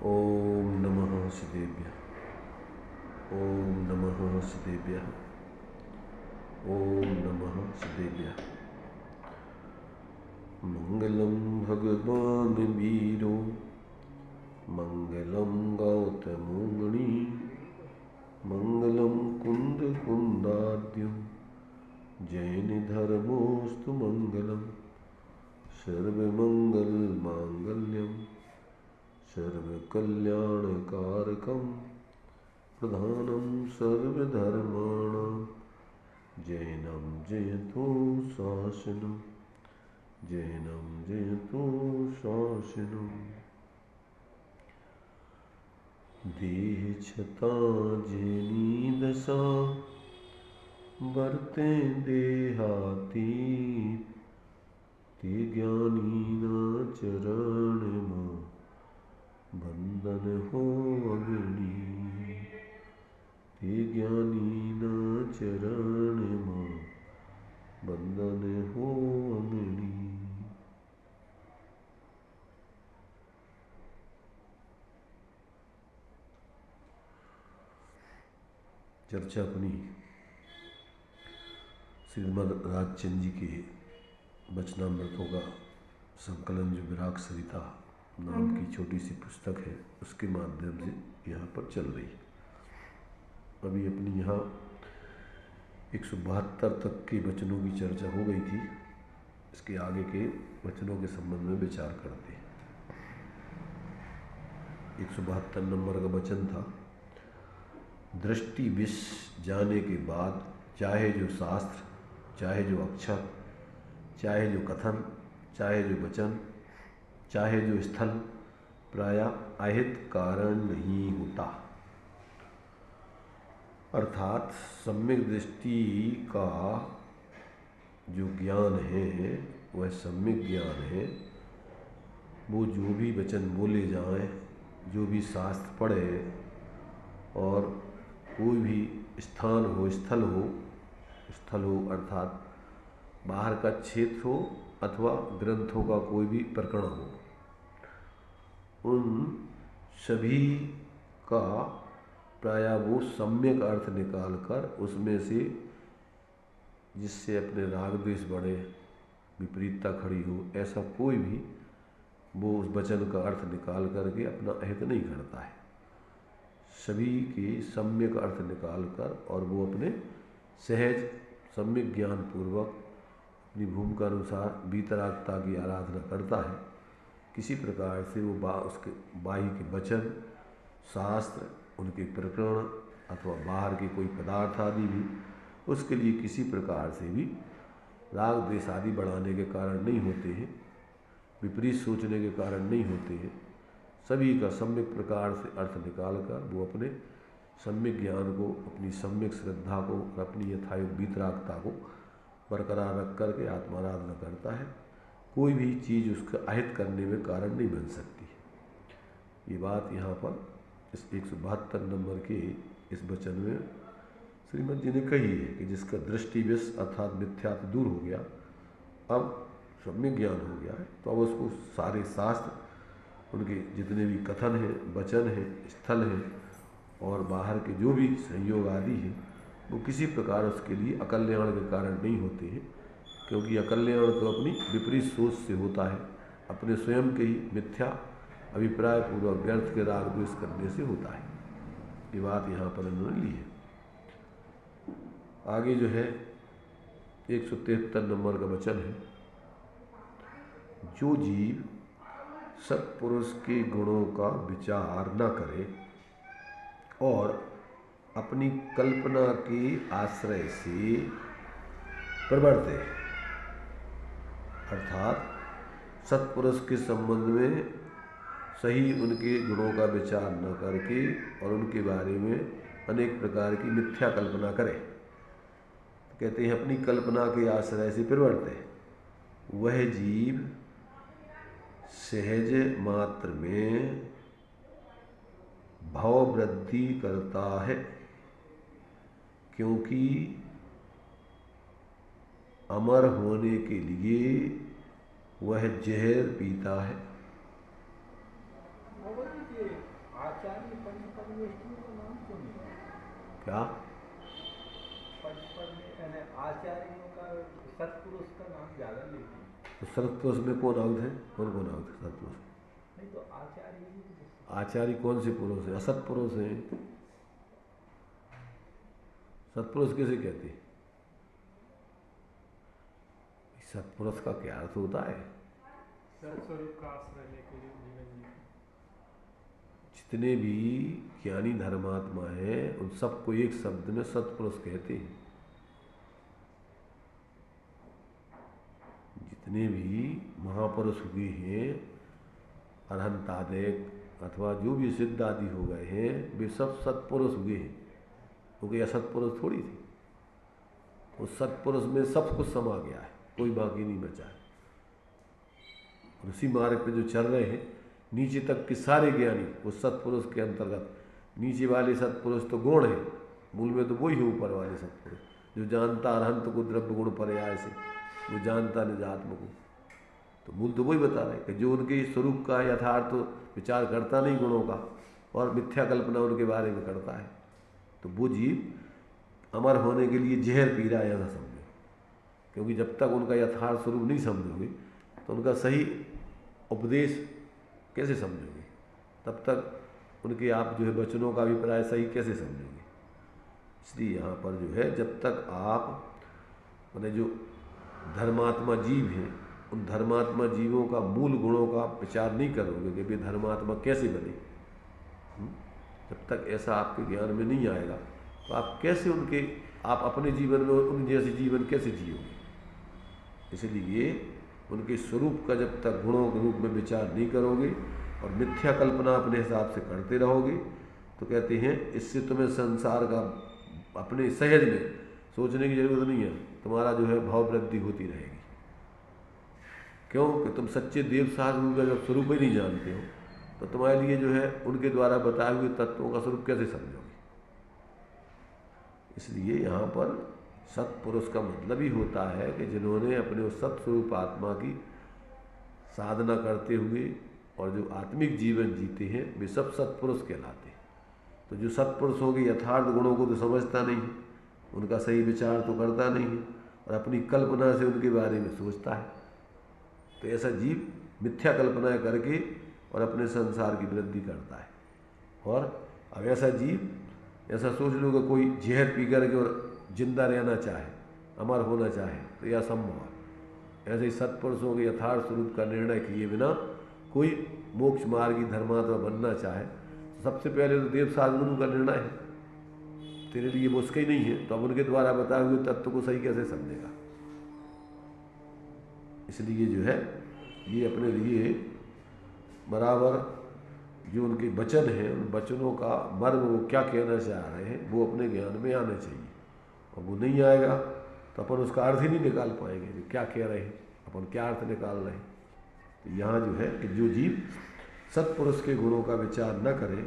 ओम नमः सिद्धेभ्यः। ओम नमः सिद्धेभ्यः। ओम नमः सिद्धेभ्यः। मंगलम भगवान वीरो मंगलम गौतमोमुनि मंगलम कुंद कुंदाद्युम जैन धर्मोस्तु मंगलम सर्वमंगल मांगल्यम सर्वकल्याणकारकं प्रधानं सर्वधर्माणां जैनं जयतु शासनं जैनं जयतु शासनं। देह छतां जैनी दशा बरते देहातीत ते ज्ञानी ना चरण मां बंधन हो अग्नि ते ज्ञानी ना चरण मां बंधन हो अग्नि। चर्चा अपनी श्रीमद् राजचंद जी के वचनामृतों का संकलन जो विराग सरिता नाम की छोटी सी पुस्तक है उसके माध्यम से यहाँ पर चल रही है। अभी अपनी यहाँ 172 तक के वचनों की चर्चा हो गई थी। इसके आगे के वचनों के संबंध में विचार करते हैं। 172 नंबर का वचन था, दृष्टि विष जाने के बाद चाहे जो शास्त्र, चाहे जो अक्षर, चाहे जो कथन, चाहे जो वचन, चाहे जो स्थल प्रायः अहित कारण नहीं होता। अर्थात सम्यक दृष्टि का जो ज्ञान है वह सम्यक ज्ञान है। वो जो भी वचन बोले जाएं, जो भी शास्त्र पढ़े और कोई भी स्थान हो, स्थल हो अर्थात बाहर का क्षेत्र हो अथवा ग्रंथों का कोई भी प्रकरण हो, उन सभी का प्रायः वो सम्यक अर्थ निकालकर उसमें से जिससे अपने राग द्वेष बढ़े, विपरीतता खड़ी हो, ऐसा कोई भी वो उस वचन का अर्थ निकाल करके अपना अहित नहीं करता है। सभी के सम्यक अर्थ निकालकर और वो अपने सहज सम्यक ज्ञान पूर्वक अपनी भूमिका अनुसार वीतरागता की आराधना करता है। किसी प्रकार से वो उसके बाह्य के वचन, शास्त्र, उनके प्रकरण अथवा बाहर के कोई पदार्थ आदि भी उसके लिए किसी प्रकार से भी राग द्वेष आदि बढ़ाने के कारण नहीं होते हैं, विपरीत सोचने के कारण नहीं होते हैं। सभी का सम्यक प्रकार से अर्थ निकालकर वो अपने सम्यक ज्ञान को, अपनी सम्यक श्रद्धा को और अपनी यथायुग वीतरागता को बरकरार रख करके आत्माराधना करता है। कोई भी चीज़ उसका अहित करने में कारण नहीं बन सकती है। ये बात यहाँ पर इस 172 नंबर के इस वचन में श्रीमद जी ने कही है कि जिसका दृष्टि विष अर्थात मिथ्यात्व दूर हो गया, अब सम्यक ज्ञान हो गया है, तो अब उसको सारे शास्त्र, उनके जितने भी कथन हैं, वचन हैं, स्थल हैं और बाहर के जो भी संयोग आदि हैं, वो किसी प्रकार उसके लिए अकल्याण के कारण नहीं होते हैं, क्योंकि अकल्याण तो अपनी विपरीत सोच से होता है, अपने स्वयं के ही मिथ्या अभिप्राय पूर्वक व्यर्थ के राग द्वेष करने से होता है। ये बात यहाँ पर उन्होंने ली है। आगे जो है 173 नंबर का वचन है, जो जीव सत्पुरुष के गुणों का विचार न करे और अपनी कल्पना के आश्रय से प्रवर्ते, अर्थात सत्पुरुष के संबंध में सही उनके गुणों का विचार न करके और उनके बारे में अनेक प्रकार की मिथ्या कल्पना करे, कहते हैं अपनी कल्पना के आश्रय से प्रवर्ते, वह जीव सहज मात्र में भाव वृद्धि करता है, क्योंकि अमर होने के लिए वह जहर पीता है। आचार्य पंचपरमेष्ठियों का नाम क्यों नहीं है? क्या आचार्यों का सत्पुरुष का नाम ज्यादा लेते हैं। तो सत्पुरुष में कौन आउट है, कौन कौन आउट है सत्पुरुष? नहीं तो आचार्य भी तो आचार्य कौन से पुरुष है? असत्पुरुष है। सत्पुरुष किसे कहते हैं? सत्पुरुष का क्या अर्थ होता है? सत्स्वरूप का आश्रय लेकर जीवन जी। जितने भी ज्ञानी धर्मात्मा हैं उन सबको एक शब्द में सत्पुरुष कहते हैं। जितने भी महापुरुष हुए हैं, अरहंत आदिक अथवा जो भी सिद्ध आदि हो गए हैं, वे सब सत्पुरुष हुए हैं। क्योंकि असत्पुरुष थोड़ी थी। उस सत्पुरुष में सब कुछ समा गया है, कोई बाकी नहीं बचा है। और उसी मार्ग पे जो चल रहे हैं, नीचे तक के सारे ज्ञानी उस सत्पुरुष के अंतर्गत। नीचे वाले सत्पुरुष तो गुण है, मूल में तो वही है ऊपर वाले सत्पुरुष, जो जानता अरहंत को द्रव्य गुण पर्याय से, वो जानता निजात्म को। तो मूल तो वही बता रहे कि जो उनके स्वरूप का यथार्थ विचार करता नहीं गुणों का, और मिथ्या कल्पना उनके बारे में करता है, तो वो जीव अमर होने के लिए जहर पी रहा है, ऐसा समझो। क्योंकि जब तक उनका यथार्थ स्वरूप नहीं समझोगे तो उनका सही उपदेश कैसे समझोगे? तब तक उनके आप जो है वचनों का अभिप्राय सही कैसे समझोगे? इसलिए यहाँ पर जो है, जब तक आप मैंने जो धर्मात्मा जीव हैं, उन धर्मात्मा जीवों का मूल गुणों का विचार नहीं करोगे कि वे धर्मात्मा कैसे बने, जब तक ऐसा आपके ज्ञान में नहीं आएगा तो आप कैसे आप अपने जीवन में उन जैसे जीवन कैसे जियोगे? इसलिए उनके स्वरूप का जब तक गुणों के रूप में विचार नहीं करोगे और मिथ्या कल्पना अपने हिसाब से करते रहोगे, तो कहते हैं इससे तुम्हें संसार का अपने सहज में सोचने की जरूरत नहीं है, तुम्हारा जो है भाव वृद्धि होती रहेगी। क्यों कि तुम सच्चे देव साधु का जब स्वरूप ही नहीं जानते हो, तो तुम्हारे लिए जो है उनके द्वारा बताए हुए तत्वों का स्वरूप कैसे समझोगे? इसलिए यहाँ पर सत्पुरुष का मतलब ही होता है कि जिन्होंने अपने उस सत्स्वरूप आत्मा की साधना करते हुए और जो आत्मिक जीवन जीते हैं, वे सब सत्पुरुष कहलाते हैं। तो जो सत्पुरुषों के यथार्थ गुणों को तो समझता नहीं है, उनका सही विचार तो करता नहीं है, और अपनी कल्पना से उनके बारे में सोचता है, तो ऐसा जीव मिथ्या कल्पनाएं करके और अपने संसार की वृद्धि करता है। और अब ऐसा जीव, ऐसा सोच लो कि कोई जहर पी करके और जिंदा रहना चाहे, अमर होना चाहे, तो यह असंभव है। ऐसे ही सत्पुरुषों के यथार्थ स्वरूप का निर्णय किए बिना कोई मोक्ष मार्गी धर्मात्मा बनना चाहे, तो सबसे पहले तो देव साधुगुरु का निर्णय है, तेरे लिए वो उसका ही नहीं है, तो अब उनके द्वारा बताए हुए तत्व को सही कैसे समझेगा? इसलिए जो है ये अपने लिए बराबर जो उनके वचन हैं, उन वचनों का मर्म वो क्या कहना चाह रहे हैं वो अपने ज्ञान में आना चाहिए। और वो नहीं आएगा तो अपन उसका अर्थ ही नहीं निकाल पाएंगे कि क्या कह रहे हैं, अपन क्या अर्थ निकाल रहे हैं। तो यहाँ जो है कि जो जीव सत्पुरुष के गुणों का विचार न करे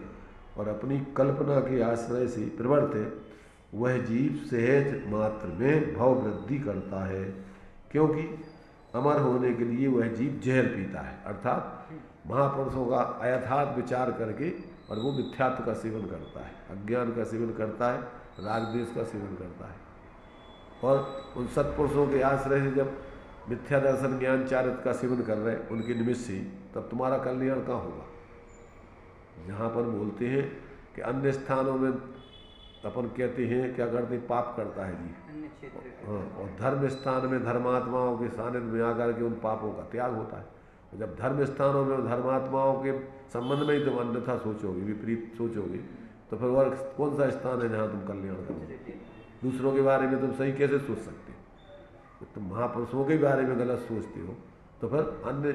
और अपनी कल्पना के आश्रय से प्रवृत्त है, वह जीव सहज मात्र में भाव वृद्धि करता है, क्योंकि अमर होने के लिए वह जीव जहर पीता है, अर्थात महापुरुषों का अयथार्थ विचार करके, और वो मिथ्यात्व का सेवन करता है, अज्ञान का सेवन करता है, राग द्वेष का सेवन करता है। और उन सत्पुरुषों के आश्रय से जब मिथ्या दर्शन ज्ञान चारित्र का सेवन कर रहे हैं उनके निमित्त से, तब तुम्हारा कल्याण कहाँ होगा? जहाँ पर बोलते हैं कि अन्य स्थानों में अपन कहते हैं क्या करते हैं, पाप करता है जी, हाँ, और धर्म स्थान में धर्मात्माओं के सानिध्य में आकर के उन पापों का त्याग होता है। जब धर्म स्थानों में धर्मात्माओं के संबंध में ही तुम अन्यथा सोचोगे, विपरीत सोचोगे, तो फिर और कौन सा स्थान है जहाँ तुम कल्याण करोगे? दूसरों के बारे में तुम सही कैसे सोच सकते हो? तुम महापुरुषों के बारे में गलत सोचते हो, तो फिर अन्य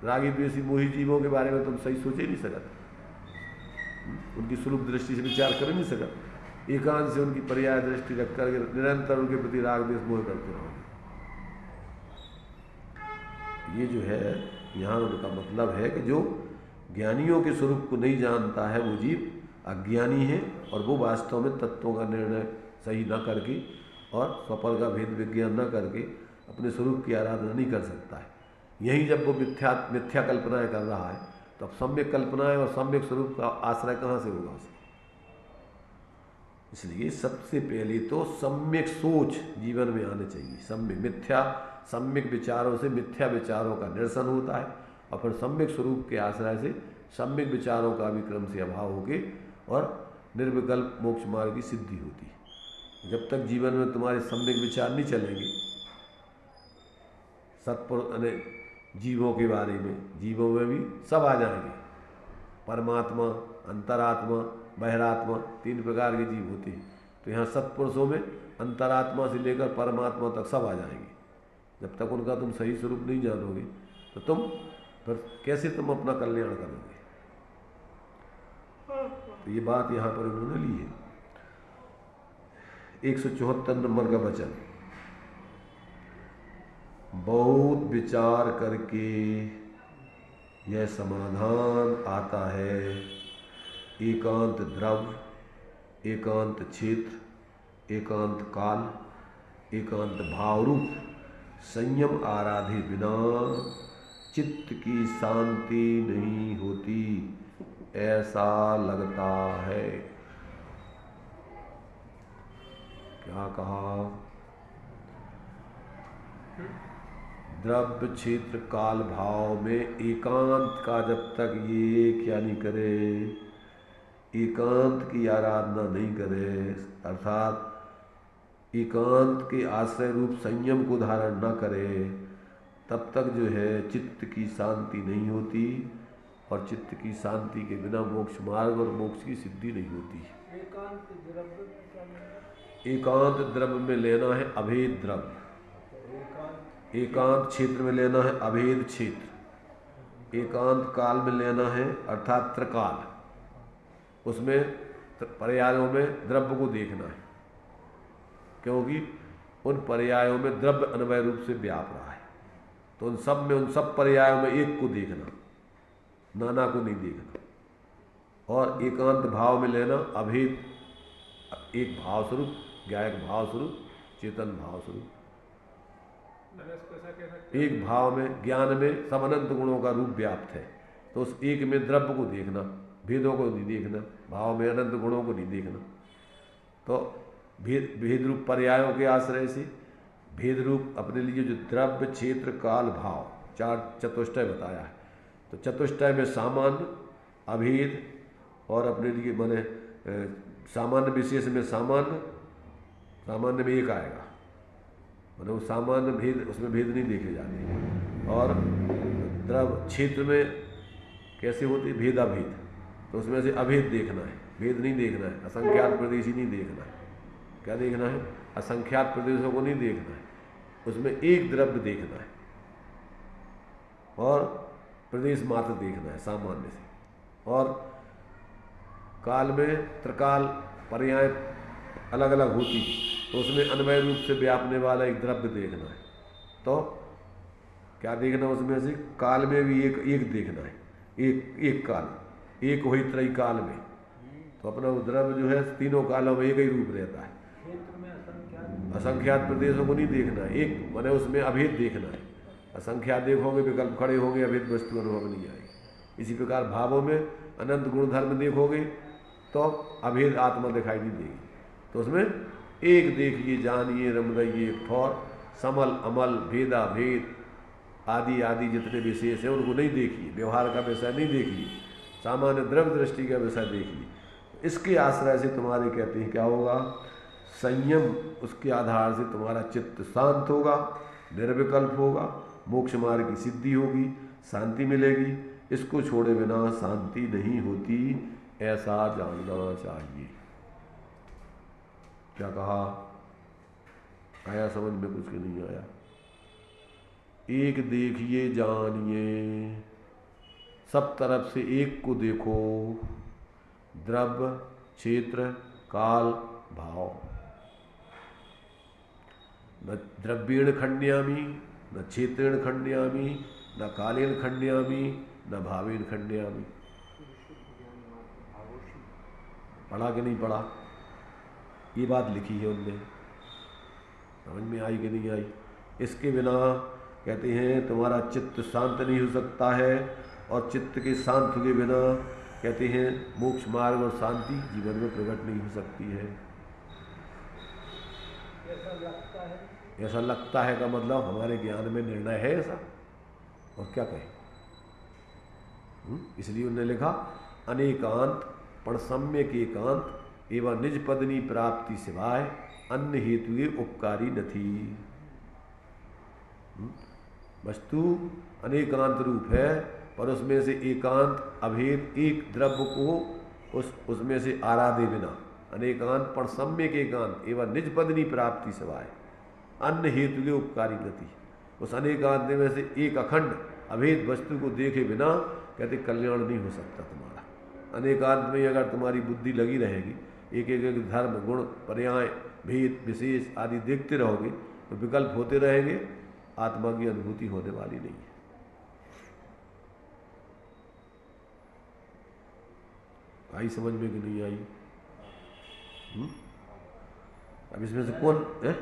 रागी द्वेषी मोही जीवों के बारे में तुम सही सोच ही नहीं सकते, उनकी स्वरूप दृष्टि से विचार कर नहीं सकते। एकांत से उनकी पर्याय दृष्टि रख कर निरंतर उनके प्रति राग द्वेष मोह करते रहोगे। ये जो है यहाँ उनका मतलब है कि जो ज्ञानियों के स्वरूप को नहीं जानता है वो जीव अज्ञानी है, और वो वास्तव में तत्वों का निर्णय सही न करके और स्वपर का भेद विज्ञान न करके अपने स्वरूप की आराधना नहीं कर सकता है। यही जब वो मिथ्या कल्पनाएं कर रहा है, तो अब सम्यक कल्पना है और सम्यक स्वरूप का आश्रय कहाँ से होगा उसको? इसलिए सबसे पहले तो सम्यक सोच जीवन में आने चाहिए। सम्यक विचारों से मिथ्या विचारों का निरसन होता है और फिर सम्यक स्वरूप के आश्रय से सम्यक विचारों का भी क्रम से अभाव होके और निर्विकल्प मोक्ष मार्ग की सिद्धि होती है। जब तक जीवन में तुम्हारे सम्यक विचार नहीं चलेंगे सत्पुरुष जीवों के बारे में, जीवों में भी सब आ जाएंगे, परमात्मा, अंतरात्मा, बहिरात्मा, 3 प्रकार के जीव होते हैं। तो यहाँ सत्पुरुषों में अंतरात्मा से लेकर परमात्मा तक सब आ जाएंगे। जब तक उनका तुम सही स्वरूप नहीं जानोगे तो तुम फिर कैसे तुम अपना कल्याण करोगे? तो ये बात यहाँ पर उन्होंने ली है। 174 नंबर का वचन, बहुत विचार करके यह समाधान आता है, एकांत द्रव्य, एकांत क्षेत्र, एकांत काल, एकांत भाव रूप संयम आराधे बिना चित्त की शांति नहीं होती, ऐसा लगता है। क्या कहा? द्रव्य क्षेत्र काल भाव में एकांत का जब तक ये क्या नहीं करे, एकांत की आराधना नहीं करे, अर्थात एकांत के आश्रय रूप संयम को धारण न करे, तब तक जो है चित्त की शांति नहीं होती और चित्त की शांति के बिना मोक्ष मार्ग और मोक्ष की सिद्धि नहीं होती। एकांत द्रव्य में लेना है अभेद द्रव्य, एकांत क्षेत्र में लेना है अभेद क्षेत्र, एकांत काल में लेना है अर्थात त्रिकाल, उसमें पर्यायों में द्रव्य को देखना है, क्योंकि उन पर्यायों में द्रव्य अन्वय रूप से व्याप रहा है। तो उन सब में, उन सब पर्यायों में एक को देखना, नाना को नहीं देखना। और एकांत भाव में लेना अभेद, एक भाव स्वरूप, ज्ञायक भाव स्वरूप, चेतन भाव स्वरूप। एक भाव में, ज्ञान में सब अनंत गुणों का रूप व्याप्त है, तो उस एक में द्रव्य को देखना, भेदों को नहीं देखना, भाव में अनंत गुणों को नहीं देखना। तो भेद रूप पर्यायों के आश्रय से भेद रूप अपने लिए जो द्रव्य क्षेत्र काल भाव 4 चतुष्टय बताया है, तो चतुष्टय में सामान्य, अभेद और अपने लिए माने सामान्य विशेष में सामान्य में एक आएगा, मतलब वो सामान्य भेद, उसमें भेद नहीं देखे जाते। और द्रव्य क्षेत्र में कैसे होती भेदाभेद, तो उसमें से अभेद देखना है, भेद नहीं देखना है, असंख्यात प्रदेशी नहीं देखना है। क्या देखना है? असंख्यात प्रदेशों को नहीं देखना है, उसमें एक द्रव्य देखना है और प्रदेश मात्र देखना है सामान्य से। और काल में त्रिकाल पर्याय अलग अलग होती, तो उसमें अन्वय रूप से व्यापने वाला एक द्रव्य देखना है। तो क्या देखना उसमें से? काल में भी एक देखना है, एक काल, एक हुई त्रय काल में, तो अपना वो द्रव्य जो है तीनों कालों में एक ही रूप रहता है। असंख्यात प्रदेशों को नहीं देखना है, एक माने उसमें अभेद देखना है। असंख्यात देखोगे विकल्प खड़े होंगे, अभेद वस्तु अनुभव नहीं आएगी। इसी प्रकार भावों में अनंत गुण धर्म देखोगे तो अभेद आत्मा दिखाई नहीं देगी। तो उसमें एक देखिए, जानिए, रमदइए, ठौर, समल, अमल, भेदा भेद आदि आदि जितने विशेष हैं उनको नहीं देखिए, व्यवहार का विषय नहीं देखिए, सामान्य द्रव्य दृष्टि का विषय देखिए। इसके आश्रय से तुम्हारे कहते हैं क्या होगा? संयम, उसके आधार से तुम्हारा चित्त शांत होगा, निर्विकल्प होगा, मोक्ष मार्ग की सिद्धि होगी, शांति मिलेगी। इसको छोड़े बिना शांति नहीं होती, ऐसा जानना चाहिए। क्या कहा? आया समझ में? कुछ के नहीं आया? एक देखिए, जानिए, सब तरफ से एक को देखो, द्रव्य, क्षेत्र, काल, भाव। न द्रव्येण खंड्यामी, न क्षेत्रेण खंड्यामी, न कालेन खंड्यामी, न भावेन खंड्यामी। पढ़ा कि नहीं पढ़ा? ये बात लिखी है उनने, समझ में आई कि नहीं आई? इसके बिना कहते हैं तुम्हारा चित्त शांत नहीं हो सकता है और चित्त के शांत हुए बिना कहते हैं मोक्ष मार्ग और शांति जीवन में प्रकट नहीं हो सकती है। ऐसा लगता है का मतलब हमारे ज्ञान में निर्णय है ऐसा, और क्या कहें। इसलिए उन्होंने लिखा अनेकांत पण सम्यक एकांत एवं निज पदनी प्राप्ति सिवाय अन्य हेतु उपकारी नथी। वस्तु अनेकांत रूप है, पर उसमें से एकांत अभेद एक द्रव्य को उसमें से आराधे बिना अनेकांत पण सम्यक एकांत एवं निज पदनी प्राप्ति सिवाय अन्य हेतु के उपकारी गति। उस अनेकांत में से एक अखंड अभेद वस्तु को देखे बिना कहते कल्याण नहीं हो सकता तुम्हारा। अनेकांत में अगर तुम्हारी बुद्धि लगी रहेगी, एक एक धर्म गुण पर्याय भेद विशेष आदि देखते रहोगे तो विकल्प होते रहेंगे, आत्मा की अनुभूति होने वाली नहीं है। आई समझ में कि नहीं आई? अब इसमें से कौन है?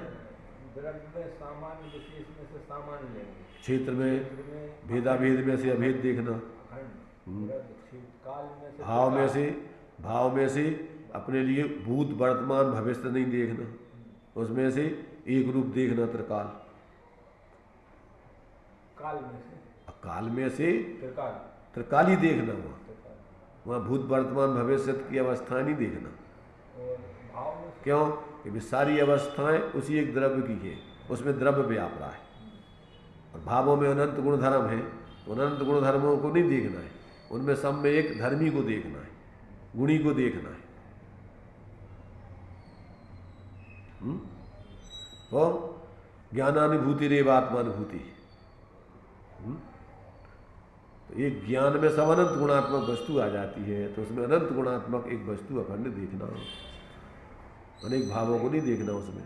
सामान्य विशेष में से सामान्य लेंगे, क्षेत्र में भेदाभेद में से अभेद देखना, भाव में से अपने लिए भूत वर्तमान भविष्य नहीं देखना, उसमें से एक रूप देखना त्रिकाल, काल में से त्रिकाल ही देखना, वहाँ भूत वर्तमान भविष्य की अवस्था नहीं देखना। क्यों? कि सारी अवस्थाएं उसी एक द्रव्य की है, उसमें द्रव्य व्याप रहा है, और भावों में अनंत गुण धर्म है, अनंत गुण धर्मों को नहीं देखना है, उनमें सब में एक धर्मी को देखना है, गुणी को देखना है। तो ज्ञानानुभूति रेव आत्मानुभूति। तो एक ज्ञान में सब अनंत गुणात्मक वस्तु आ जाती है, तो उसमें अनंत गुणात्मक एक वस्तु अखंड देखना, अनेक भावों को नहीं देखना उसमें।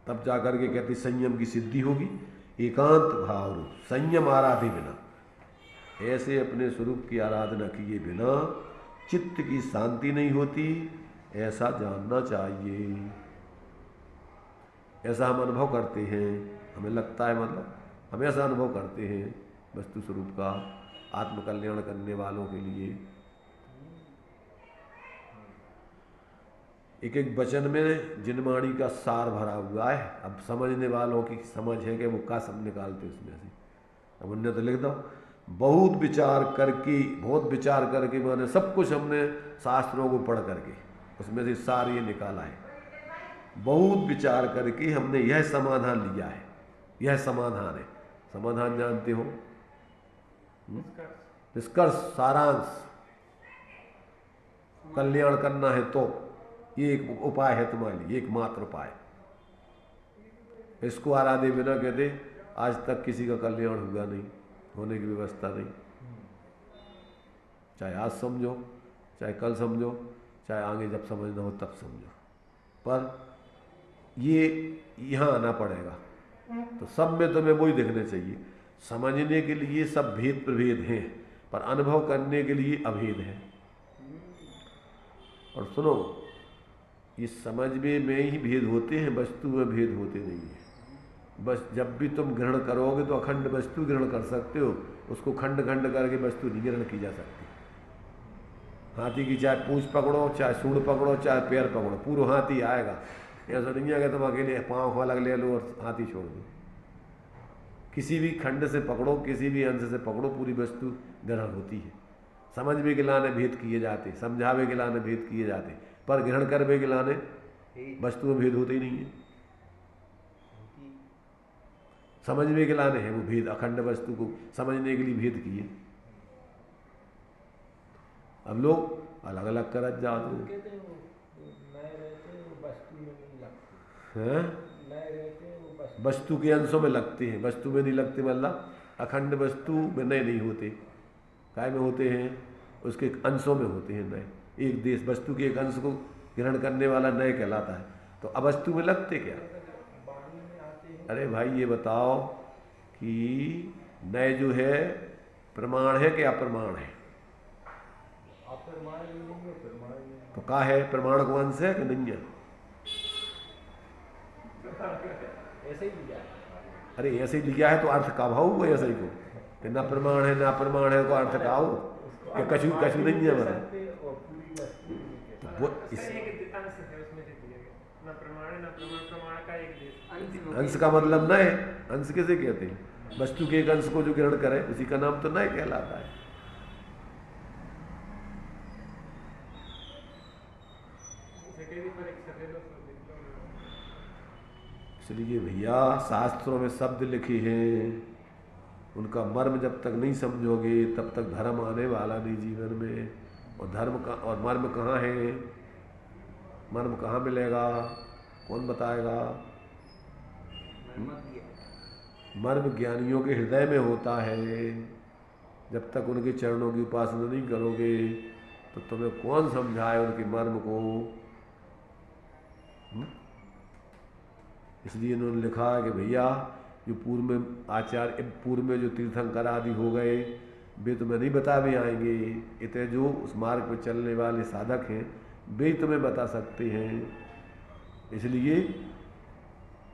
तब जाकर के कहते संयम की सिद्धि होगी। एकांत भाव रूप संयम आराधे बिना, ऐसे अपने स्वरूप की आराधना किए बिना चित्त की शांति नहीं होती, ऐसा जानना चाहिए। ऐसा हम अनुभव करते हैं, हमें लगता है, मतलब हम ऐसा अनुभव करते हैं वस्तु स्वरूप का आत्मकल्याण करने वालों के लिए। एक एक वचन में जिनवाणी का सार भरा हुआ है। अब समझने वालों की समझ है कि वो क्या सब निकालते उसमें से। अब उन्हें तो लिख दो बहुत विचार करके मैंने सब कुछ हमने शास्त्रों को पढ़ करके उसमें से सार ये निकाला है। बहुत विचार करके हमने यह समाधान लिया है, यह समाधान है। समाधान जानते हो? निष्कर्ष, सारांश। कल्याण करना है तो ये एक उपाय है तुम्हारे लिए, एकमात्र उपाय। इसको आराधे बिना कहते आज तक किसी का कल्याण हुआ नहीं, होने की व्यवस्था नहीं। चाहे आज समझो, चाहे कल समझो, चाहे आगे जब समझना हो तब समझो, पर ये यहाँ आना पड़ेगा। तो सब में तुम्हें वही देखने चाहिए। समझने के लिए सब भेद प्रभेद हैं, पर अनुभव करने के लिए अभेद है। और सुनो, ये समझ में ही भेद होते हैं, वस्तु में भेद होते नहीं है। बस जब भी तुम ग्रहण करोगे तो अखंड वस्तु ग्रहण कर सकते हो, उसको खंड खंड करके वस्तु नहीं ग्रहण की जा सकती। हाथी की चाहे पूंछ पकड़ो, चाहे सूंड पकड़ो, चाहे पैर पकड़ो, पूरा हाथी आएगा। ऐसा नहीं है कि तुम अकेले पाँव को अलग ले लो और हाथी छोड़ दो। किसी भी खंड से पकड़ो, किसी भी अंश से पकड़ो, पूरी वस्तु ग्रहण होती है। समझ में के लाने भेद किए जाते, समझावे के लाने भेद किए जाते, पर ग्रहण करवे के लाने वस्तु में भेद होते ही नहीं है। समझने के लाने हैं वो भेद, अखंड वस्तु को समझने के लिए भेद किए। अब लोग अलग अलग करत जाते हैं, वस्तु के अंशों में लगते हैं, वस्तु में नहीं लगते। मतलब अखंड वस्तु में नए नहीं होते, काय में होते हैं? उसके अंशों में होते हैं नए। एक देश वस्तु के एक अंश को ग्रहण करने वाला नए कहलाता है। तो अवस्तु में लगते क्या? अरे भाई ये बताओ कि नए जो है प्रमाण है कि अप्रमाण है? तो क्या है? प्रमाण को अंश है कि नहीं है? ऐसे ही लिया। अरे ऐसे ही लिया है तो अर्थ का भाव हुआ ऐसे ही को। कि न प्रमाण है ना प्रमाण है को अर्थ काओ कि कछु कछु नहीं है मतलब वो अंश का मतलब न है। अंश किसे कहते हैं? वस्तु के एक अंश को जो ग्रहण करे उसी का नाम तो न कहलाता है। इसलिए भैया शास्त्रों में शब्द लिखे हैं, उनका मर्म जब तक नहीं समझोगे तब तक धर्म आने वाला नहीं जीवन में। और धर्म का और मर्म कहाँ है? मर्म कहाँ मिलेगा? कौन बताएगा? मर्म ज्ञानियों के हृदय में होता है। जब तक उनके चरणों की उपासना नहीं करोगे तो तुम्हें कौन समझाए उनके मर्म को? इसलिए इन्होंने लिखा है कि भैया जो पूर्व में आचार्य पूर्व में जो तीर्थंकर आदि हो गए वे तुम्हें नहीं बता भी आएंगे। इतने जो उस मार्ग पर चलने वाले साधक हैं वे तुम्हें बता सकते हैं। इसलिए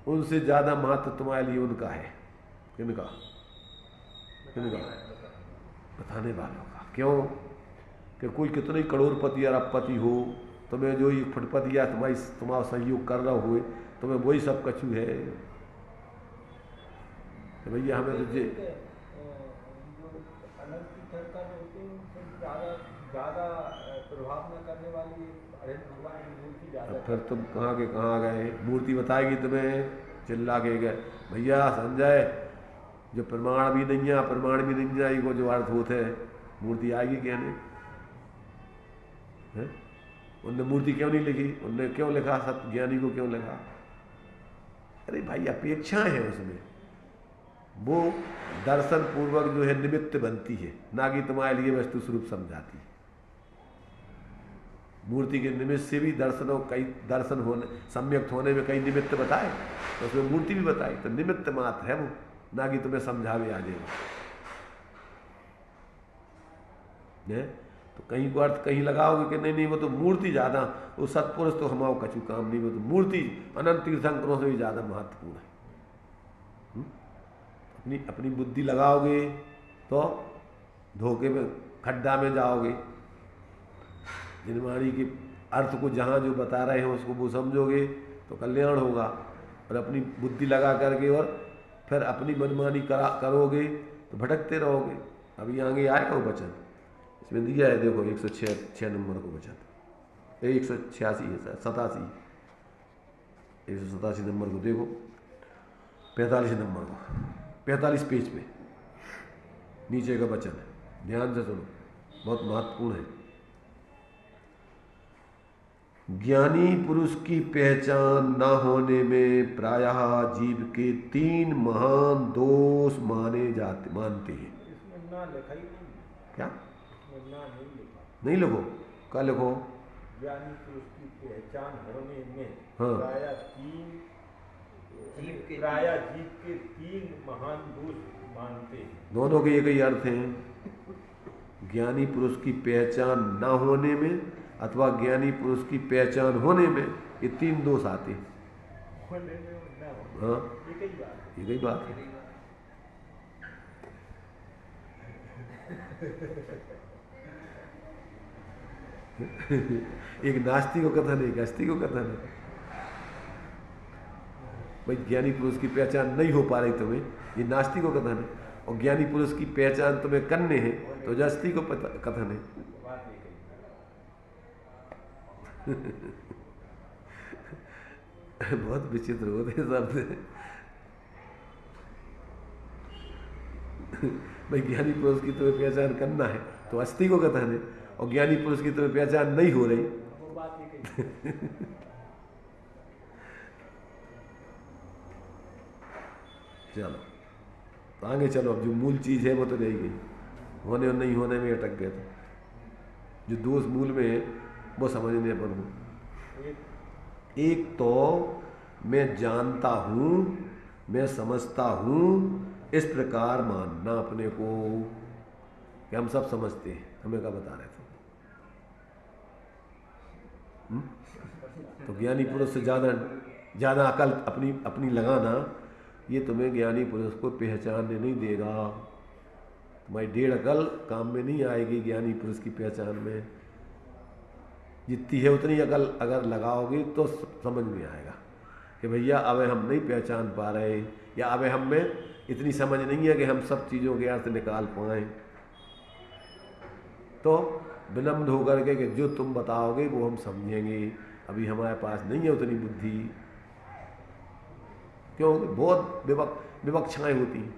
उनसे ज़्यादा महत्व तुम्हारे लिए उनका है। किनका? किनका? बताने वालों का। क्यों कि कोई कितने करोड़पति या अरबपति हो, तुम्हें जो ये फुटपति या तुम्हारा सहयोग कर रहा हो तुम्हें वही सब कछु है। तो भैया हमें तो जे प्रभाव न करने वाली भगवान की मूर्ति ज़्यादा। फिर तुम कहाँ के कहाँ गए? मूर्ति बताएगी तुम्हें चिल्ला के गए भैया संजय जो प्रमाण भी नहीं है प्रमाण भी नहीं है को जो अर्थ होते हैं मूर्ति आएगी कहने। उनने मूर्ति क्यों नहीं लिखी? उनने क्यों लिखा सत्य ज्ञानी को क्यों लिखा? अरे भाई अपेक्षाएं हैं उसमें, वो दर्शन पूर्वक जो है निमित्त बनती है ना कि तुम्हारे लिए वस्तु स्वरूप समझाती है। मूर्ति के निमित्त से भी दर्शनों कई दर्शन होने सम्यक्त होने में कई निमित्त बताए तो उसमें मूर्ति भी बताई तो निमित्त मात्र है वो, ना कि तुम्हें समझावे आ जाएगा। तो कहीं को अर्थ कहीं लगाओगे कि नहीं नहीं वो तो मूर्ति ज़्यादा, वो सत्पुरुष तो हमारा कछु काम नहीं, वो तो मूर्ति अनंत तीर्थंकरों से भी ज़्यादा महत्वपूर्ण है। अपनी अपनी बुद्धि लगाओगे तो धोखे में खड्डा में जाओगे। जिनवाणी के अर्थ को जहाँ जो बता रहे हैं उसको वो समझोगे तो कल्याण होगा। और अपनी बुद्धि लगा करके और फिर अपनी मनमानी करोगे तो भटकते रहोगे। अभी आगे आएगा वो वचन इसमें दिया है, देखो 106 नंबर को वचन 186 है 187 नंबर को देखो 45 नंबर को 45 पेज पे नीचे का वचन है, ध्यान से सुनो, बहुत महत्वपूर्ण है। ज्ञानी पुरुष की पहचान न होने में प्रायः जीव के 3 महान दोष मानते हैं। इसमें ना लिखा ही नहीं। क्या ना नहीं लिखा? नहीं लिखो, क्या लिखो? ज्ञानी पुरुष की पहचान होने में हाँ प्रायः जीव के 3 महान दोष मानते हैं। दोनों के एक ही अर्थ हैं। ज्ञानी पुरुष की पहचान न होने में अथवा ज्ञानी पुरुष की पहचान होने में ये 3 दोष आते हैं। हाँ एक ही बात है। एक नास्तिक को कथन है, एक आस्तिक को कथन है। भाई ज्ञानी पुरुष की पहचान नहीं हो पा रही तुम्हें, ये नास्तिक को कथन है। और ज्ञानी पुरुष की पहचान तुम्हें करने हैं तो आस्तिक को कथन है। बहुत विचित्र होते शब्द। भाई ज्ञानी पुरुष की तुम्हें पहचान करना है तो अस्थि को कथन है, और ज्ञानी पुरुष की तुम्हें पहचान नहीं हो रही चलो तो आगे चलो। अब जो मूल चीज है वो तो रह गई, होने और नहीं होने में अटक गए। तो जो दोष मूल में है वो समझने पर हूँ। एक तो मैं जानता हूँ, मैं समझता हूँ, इस प्रकार मानना अपने को कि हम सब समझते हैं। हमें क्या बता रहे थे? तो ज्ञानी पुरुष से ज़्यादा अकल अपनी लगाना ये तुम्हें ज्ञानी पुरुष को पहचानने नहीं देगा। तुम्हारी 1.5 अकल काम में नहीं आएगी ज्ञानी पुरुष की पहचान में। जितनी है उतनी अकल अगर लगाओगे तो समझ में आएगा कि भैया अब हम नहीं पहचान पा रहे, या अब हम में इतनी समझ नहीं है कि हम सब चीज़ों के अर्थ निकाल पाएँ। तो विनम्र होकर के कि जो तुम बताओगे वो हम समझेंगे, अभी हमारे पास नहीं है उतनी बुद्धि। क्योंकि बहुत विवक्षाएँ होती हैं,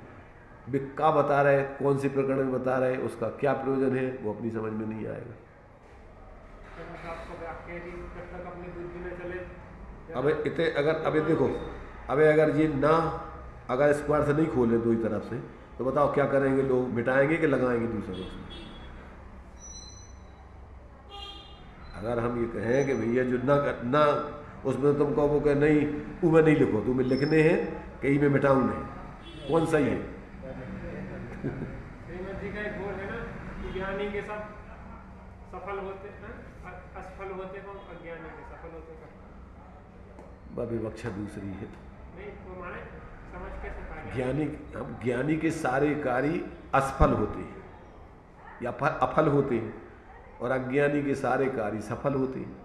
क्या बता रहे, कौन से प्रकरण में बता रहे, उसका क्या प्रयोजन है, वो अपनी समझ में नहीं आएगा। अब इतने अगर अभी देखो, अब अगर ये ना अगर इसको अर्थ नहीं खोले दो ही तरफ से, तो बताओ क्या करेंगे लोग, मिटाएंगे कि लगाएंगे दूसरों से? अगर हम ये कहें कि भैया जो ना उसमें तुम कहो कि नहीं तुम्हें नहीं लिखो, तुम्हें लिखने हैं कहीं में मिटाऊँ नहीं, कौन सही है? श्रीमती का एक बोल है ना, ज्ञानी के सब सफल होते हैं, असफल होते हैं, अज्ञानी के सफल होते हैं। विवक्षा दूसरी है। नहीं वो माने समझ कैसे ज्ञानी के सारे कार्य असफल होते हैं या अफल होते हैं, और अज्ञानी के सारे कार्य सफल होते हैं।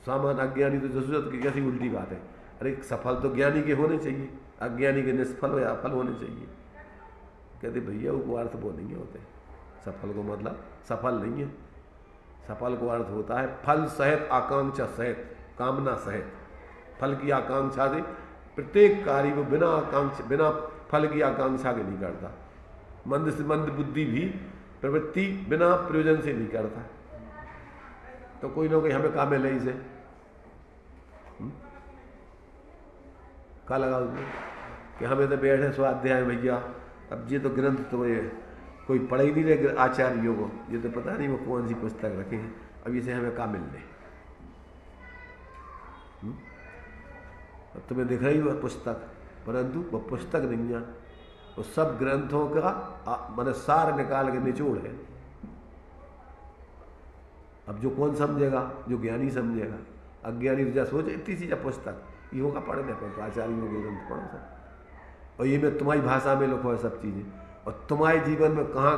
सामान्य अज्ञानी तो जरूरत की कैसी उल्टी बात है। अरे सफल तो ज्ञानी के होने चाहिए, अज्ञानी के निष्फल या अफल होने चाहिए। कहते भैया वो अर्थ वो नहीं होते। सफल को मतलब सफल नहीं है, सफल को अर्थ होता है फल सहित, आकांक्षा सहित, कामना सहित। फल की आकांक्षा से प्रत्येक कार्य को बिना आकांक्षा, बिना फल की आकांक्षा के नहीं करता। मंद से मंद बुद्धि भी प्रवृत्ति बिना प्रयोजन से नहीं करता। तो कोई ना कोई हमें काम है नहीं से का लगा उसमें कि हमें तो बैठे स्वाध्याय भैया, अब ये तो ग्रंथ तो ये कोई पढ़ ही नहीं रहे आचार्यों को, ये तो पता नहीं वो कौन सी पुस्तक रखे हैं, अब इसे हमें का मिल रहे। अब तुम्हें दिख रही वह पुस्तक, परंतु वह पुस्तक नहीं है, वो सब ग्रंथों का मैंने सार निकाल के निचोड़ है। अब जो कौन समझेगा, जो ज्ञानी समझेगा। अज्ञानी तो जा सोचे इतनी सी पुस्तक इहो का पढ़ने पर आचार्यों के ग्रंथ पढ़ो सब, और ये मैं तुम्हारी भाषा में लिखो है सब चीज़ें, और तुम्हारे जीवन में कहाँ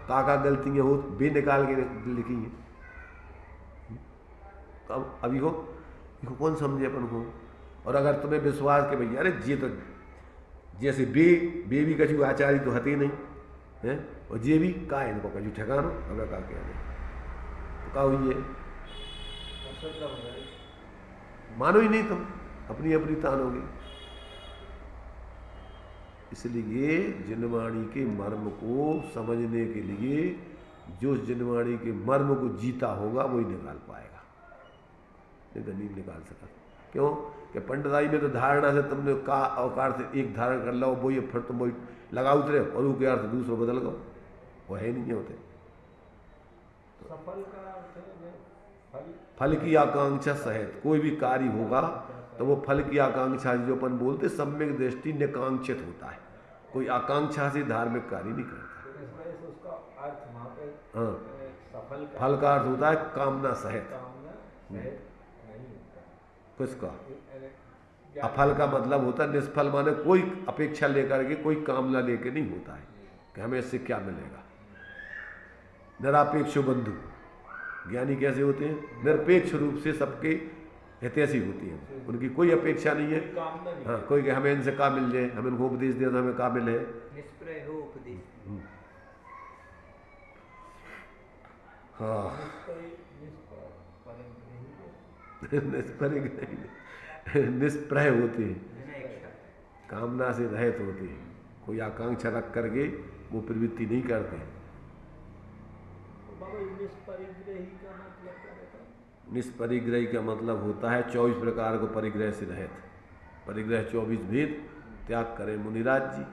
कहाँ गलतियाँ हो बे निकाल के लिखी हैं। तो अब अभी हो इसको कौन समझे अपन को। और अगर तुम्हें विश्वास के भैया अरे ये तो जैसे बे भी कछु आचार्य तो हती नहीं है, और जे भी का इनको कछु ठिकानो अगर का क्या नहीं तो का हुई है, मानो ही नहीं तुम, अपनी अपनी तानोगे। इसलिए जिनवाणी के मर्म को समझने के लिए जो जिनवाणी के मर्म को जीता होगा वही निकाल पाएगा, नहीं निकाल सका। क्यों कि पंडिताई में तो धारणा से तुमने का अवकार से एक धारण कर लो, वही फिर तुम वही लगा उतरे और वो के अर्थ दूसरों बदल गो, वो है नहीं होते। सफल का फल की आकांक्षा सहित कोई भी कार्य होगा तो वो फल की आकांक्षा जो अपन बोलते सम्यक दृष्टि निकांक्षित होता है, कोई आकांक्षा से धार्मिक कार्य नहीं करता। उसका अर्थ वहाँ पे हाँ, सफल फल का अर्थ होता है कामना सहित। किसका? अफल का मतलब होता है निष्फल, माने कोई अपेक्षा लेकर के, कोई कामना लेके नहीं होता है कि हमें इससे क्या मिलेगा। निरपेक्ष बंधु ज्ञानी कैसे होते हैं? निरपेक्ष रूप से सबके हितैषी होती है, उनकी कोई अपेक्षा नहीं है। हाँ, कोई कि हमें इनसे का मिल जाए, हमें इनको उपदेश दिया तो हमें का मिले। हाँ निष्प्रय होते हैं, कामना से रहित होते हैं, कोई आकांक्षा रख करके वो प्रवृत्ति नहीं करते। निष्परिग्रही का मतलब होता है 24 प्रकार को परिग्रह से रहित। परिग्रह 24 भेद त्याग करें मुनिराज जी।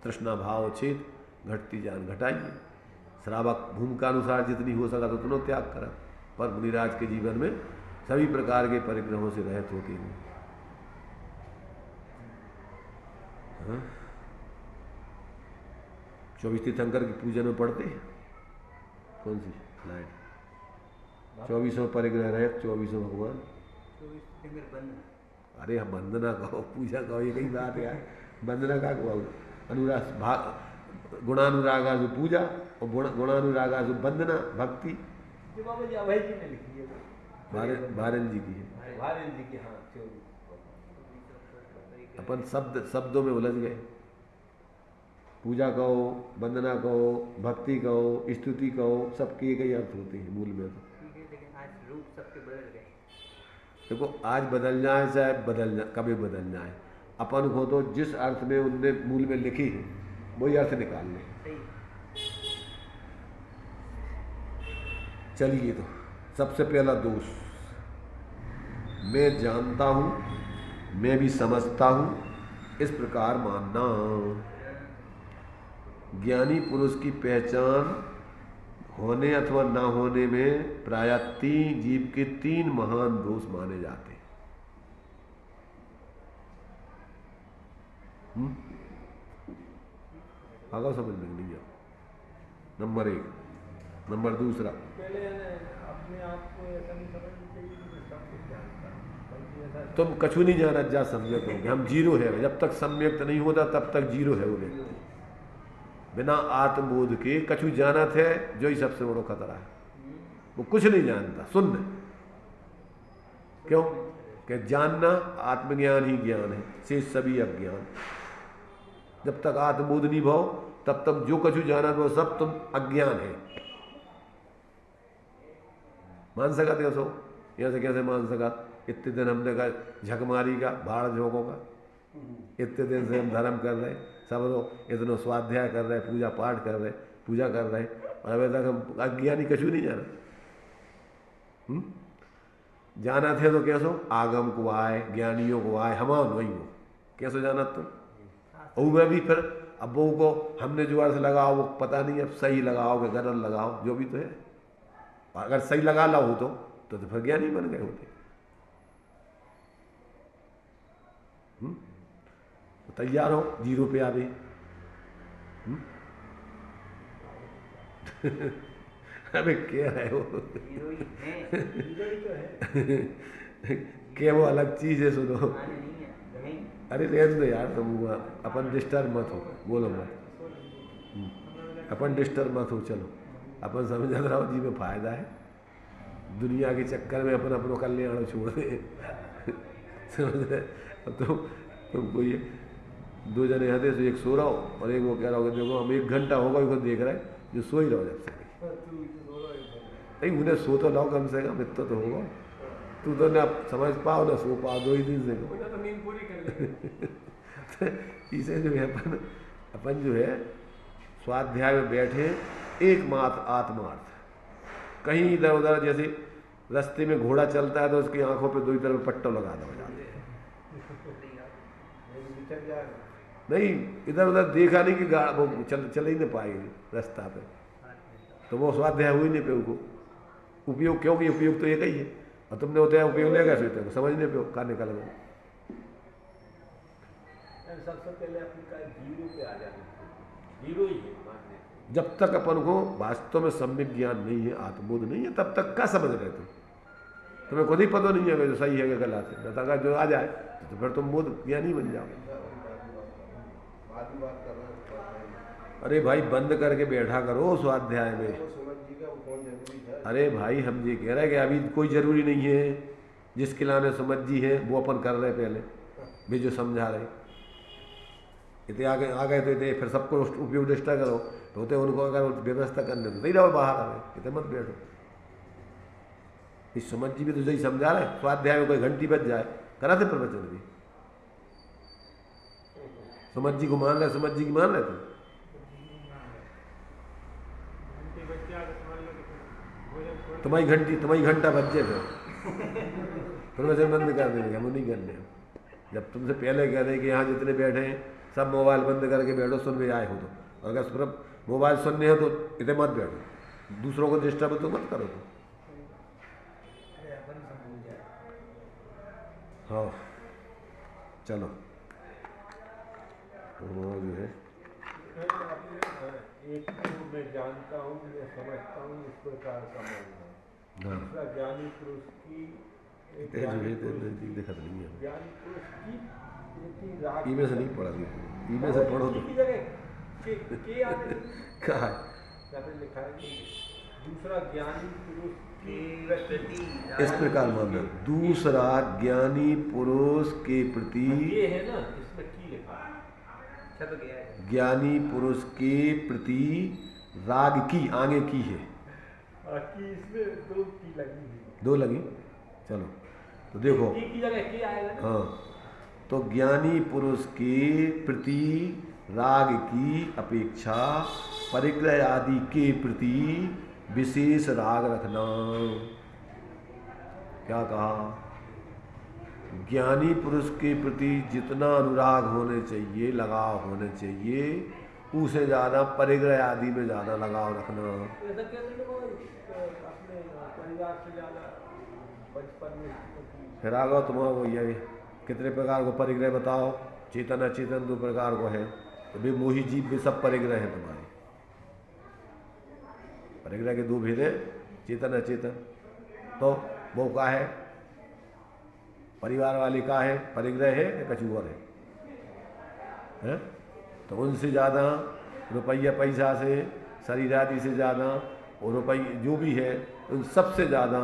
तृष्णा भाव छेद घटती जान घटाइए। श्रावक भूमिका अनुसार जितनी हो सका तो उतना त्याग करा, पर मुनिराज के जीवन में सभी प्रकार के परिग्रहों से रहित होती हैं। हाँ? 24 तीर्थंकर की पूजन में पढ़ते हैं कौन सी लाइट? 24 परिग्रह रहे, 24 भगवान। अरे हम वंदना कहो, पूजा कहो, ये कई बात यार। वंदना का कहो, अनुराग गुणानुरागासु पूजा और गुणानुरागासु वंदना भक्ति। जो बाबा जी अभय जी ने लिखी है भारन जी की है। भारन जी की, हाँ 24। अपन शब्दों में उलझ गए। पूजा कहो, वंदना कहो, भक्ति कहो, स्तुति कहो, सबके एक ही अर्थ होते हैं मूल में। तो लेकिन आज रूप सबके बदल गए। देखो आज बदल जाए चाहे कभी बदल जाए, अपन को तो जिस अर्थ में उनने मूल में लिखी है वही अर्थ निकाल ले। चलिए, तो सबसे पहला दोष, मैं जानता हूं, मैं भी समझता हूं, इस प्रकार मानना। ज्ञानी पुरुष की पहचान होने अथवा ना होने में प्रायः जीव के 3 महान दोष माने जाते हैं। आगा समझ में नहीं आ। नंबर 1। नंबर 2, पहले अपने आप को ऐसा नहीं समझना चाहिए कि मैं सब कुछ जानता हूं, बल्कि ऐसा तुम कछु नहीं जाना जा सम्यक हो, हम जीरो है। जब तक सम्यक नहीं होता तब तक जीरो है वो व्यक्ति। बिना आत्मबोध के कछु जाना थे जो ही सबसे बड़ा खतरा है। वो कुछ नहीं जानता, शून्य। क्यों? कि जानना आत्मज्ञान ही ज्ञान है, शेष सभी अज्ञान। जब तक आत्मबोध नहीं भाव तब तक जो कछु जाना वो सब तुम अज्ञान है। मान सका थे सो यहाँ से कैसे मान सका? इतने दिन हमने कहा झकमारी का, भाड़ झोंकों का, इतने दिन से हम धर्म कर रहे, सब लोग इतना स्वाध्याय कर रहे, पूजा पाठ कर रहे, पूजा कर रहे, और अभी तक हम अज्ञानी कछु नहीं जाना। जाना थे तो कैसो? आगम को आए, ज्ञानियों को आए, हम वही हो कैसे जाना तुम? और मैं भी फिर अब वो को हमने जो अर्थ लगाओ वो पता नहीं, अब सही लगाओ कि गलत लगाओ, जो भी तो है। अगर सही लगा ला हो तो फिर ज्ञानी बन गए होते। तो तैयार हो जीरो पे आ गए। अबे क्या है वो? क्या वो अलग चीज है? सुनो, अरे रहने दो यार, तुम अपन डिस्टर्ब मत हो, बोलो मत, अपन डिस्टर्ब मत हो। चलो अपन समझ रहा जी में फायदा है, दुनिया के चक्कर में अपन अपनों कल्याण छोड़ दे। समझ रहे? अब तुमको ये 2 जने हदे से एक सो रहा हो और एक वो कह रहा हो देखो हम 1 घंटा होगा उसको देख रहे हैं, जो सो ही रहो जब से। नहीं उन्हें सो तो लाओ कम से कम, इतना तो होगा। तू तो ना समझ पाओ ना सो पाओ, 2 ही दिन से इसे जो है अपन जो है स्वाध्याय में बैठे एकमात्र आत्मार्थ, कहीं इधर उधर, जैसे रास्ते में घोड़ा चलता है तो उसकी आंखों पे 2 तरफ पट्टो लगा दो जाते हैं। नहीं इधर उधर देखा नहीं कि वो चल ही नहीं पाएगी रास्ता पे, तो वो स्वाध्याय हुई नहीं पे उनको उपयोग। क्योंकि उपयोग तो एक ही है, और तुमने होता है उपयोग लेगा सोचते हो समझने पे कहा निकल गए। सबसे पहले अपनी जीरो पे आ जाना, जीरो ही है मानने। जब तक अपन को वास्तव में सम्यक ज्ञान नहीं है, आत्मबोध नहीं है, तब तक क्या समझ रहे तुम? तुम्हें खुद ही पता नहीं है जो सही है कि गलत है। अगर जो आ जाए तो फिर तुम बोध ज्ञानी बन जाओ। अरे भाई बंद करके बैठा करो स्वाध्याय में। अरे भाई हम ये कह रहे हैं कि अभी कोई जरूरी नहीं है, जिसके लाने समझ जी है वो अपन कर रहे पहले भी जो समझा रहे। इतने आगे आ गए तो इतने फिर सबको उपयोग निष्ठा करो तो होते उनको अगर व्यवस्था करने तो नहीं रहो बाहर आ गए, इतने मत बैठो। इस समझ जी भी तो सही समझा रहे, स्वाध्याय में कोई घंटी बच जाए कराते प्रवचन भी। समझ जी को मान रहे, समझ जी की मान रहे थे। तुम्हारी घंटा बच जाए फिर प्रवचन बंद कर देंगे, हम नहीं करने। जब तुमसे पहले कह रहे कि यहाँ जितने बैठे हैं सब मोबाइल बंद करके बैठो, सुन भी आए हो तो। अगर सिर्फ मोबाइल सुनने हो तो इतने मत बैठो, दूसरों को डिस्टर्ब तो मत करो तो। हाँ चलो वो जो है एक तो मैं जानता हूँ, मैं समझता हूँ, इस प्रकार समझना। दूसरा ज्ञानी पुरुष की दिक्कत नहीं है, ज्ञानी पुरुष की ईमें से नहीं पढ़ा, ईमें से पढ़ो तो के आने कहा है? यहाँ पे लिखा है कि दूसरा ज्ञानी पुरुष की प्रति इस प्रकार मानना, दूसरा ज्ञानी पुरुष के प्रति, ये है ना इसमें की लिखा है, अच्छा तो गया है, ज्ञानी पुरुष के प्रति राग की, आगे की है, कि इसमें दो की लगी है, दो लगी। चलो तो देखो, की जगह के आएगा ना। हाँ, तो ज्ञानी पुरुष के प्रति राग की अपेक्षा परिग्रह आदि के प्रति विशेष राग रखना। क्या कहा? ज्ञानी पुरुष के प्रति जितना अनुराग होने चाहिए, लगाव होने चाहिए, उससे ज़्यादा परिग्रह आदि में ज़्यादा लगाव रखना। ऐसा कहते लोग अपने परिवार से ज़्यादा बचपन में फिर आगे तुम्हारा वो ये कितने प्रकार को परिग्रह बताओ? चेतन अचेतन दो प्रकार को है, तो भी मोही जीव भी सब परिग्रह है तुम्हारे। परिग्रह के दो भेद हैं, चेतन अचेतन। तो वो का है? परिवार वाले का है परिग्रह है या कछु और है? तो उनसे ज़्यादा रुपया पैसा से, शरीर आदि से ज़्यादा, और रुपये जो भी है उन सबसे ज़्यादा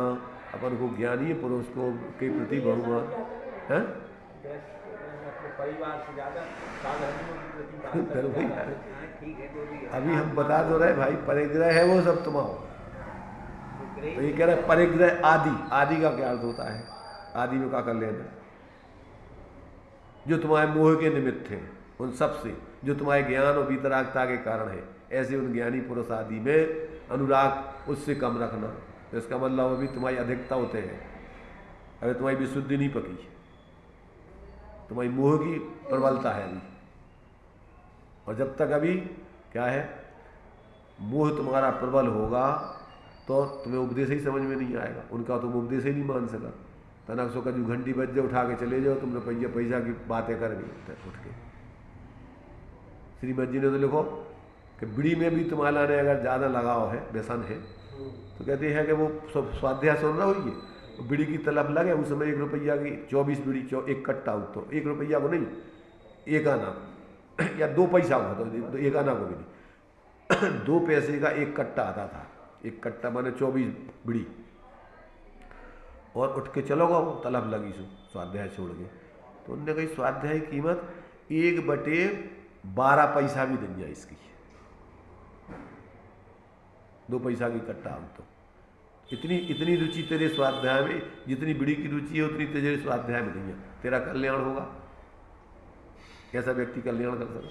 अपन को ज्ञानी पुरुष को के प्रति बहुमान है। परिवार से ज़्यादा अभी हम बता दो रहे भाई, परिग्रह है वो सब तुम्हारा। तो ये कह रहे परिग्रह आदि, आदि का क्या अर्थ होता है? आदि में क्या कर लेना? जो तुम्हारे मोह के निमित्त थे उन सब से, जो तुम्हारे ज्ञान और वितरागता के कारण है, ऐसे उन ज्ञानी पुरुष आदि में अनुराग उससे कम रखना। तो इसका मतलब अभी तुम्हारी अधिकता होते हैं, अगर तुम्हारी विशुद्धि नहीं पकी, तुम्हारी मोह की प्रबलता है अभी। और जब तक अभी क्या है, मोह तुम्हारा प्रबल होगा तो तुम्हें उपदेश ही समझ में नहीं आएगा। उनका तुम उपदेश ही नहीं मान सका। तनक सो का जो घंटी बज जाए उठा के चले जाओ, तुम रुपये पैसा की बातें कर गई उठ के। श्रीमद जी ने तो लिखो कि बीड़ी में भी तुम्हारा ने अगर ज़्यादा लगाव है, व्यसन है, तो कहते हैं कि वो स्वाध्याय सुन रहा होइए, बीड़ी की तलब लगे, उस समय 1 रुपया की 24 बीड़ी, एक कट्टा हो, तो 1 रुपया को नहीं, 1 आना या 2 पैसा हुआ, तो 1 आना को भी नहीं, 2 पैसे का 1 कट्टा आता था। 1 कट्टा माने 24 बीड़ी, और उठ के चलोगा वो तलब लगी सो स्वाध्याय छोड़ के। तो उनने कही स्वाध्याय की कीमत 1/12 पैसा भी नहीं है इसकी, 2 पैसा की कट्टा हम तो। इतनी रुचि तेरे स्वाध्याय में, जितनी बीड़ी की रुचि है उतनी तेरे स्वाध्याय में नहीं है। तेरा कल्याण होगा, कैसा व्यक्ति कल्याण कर सकता?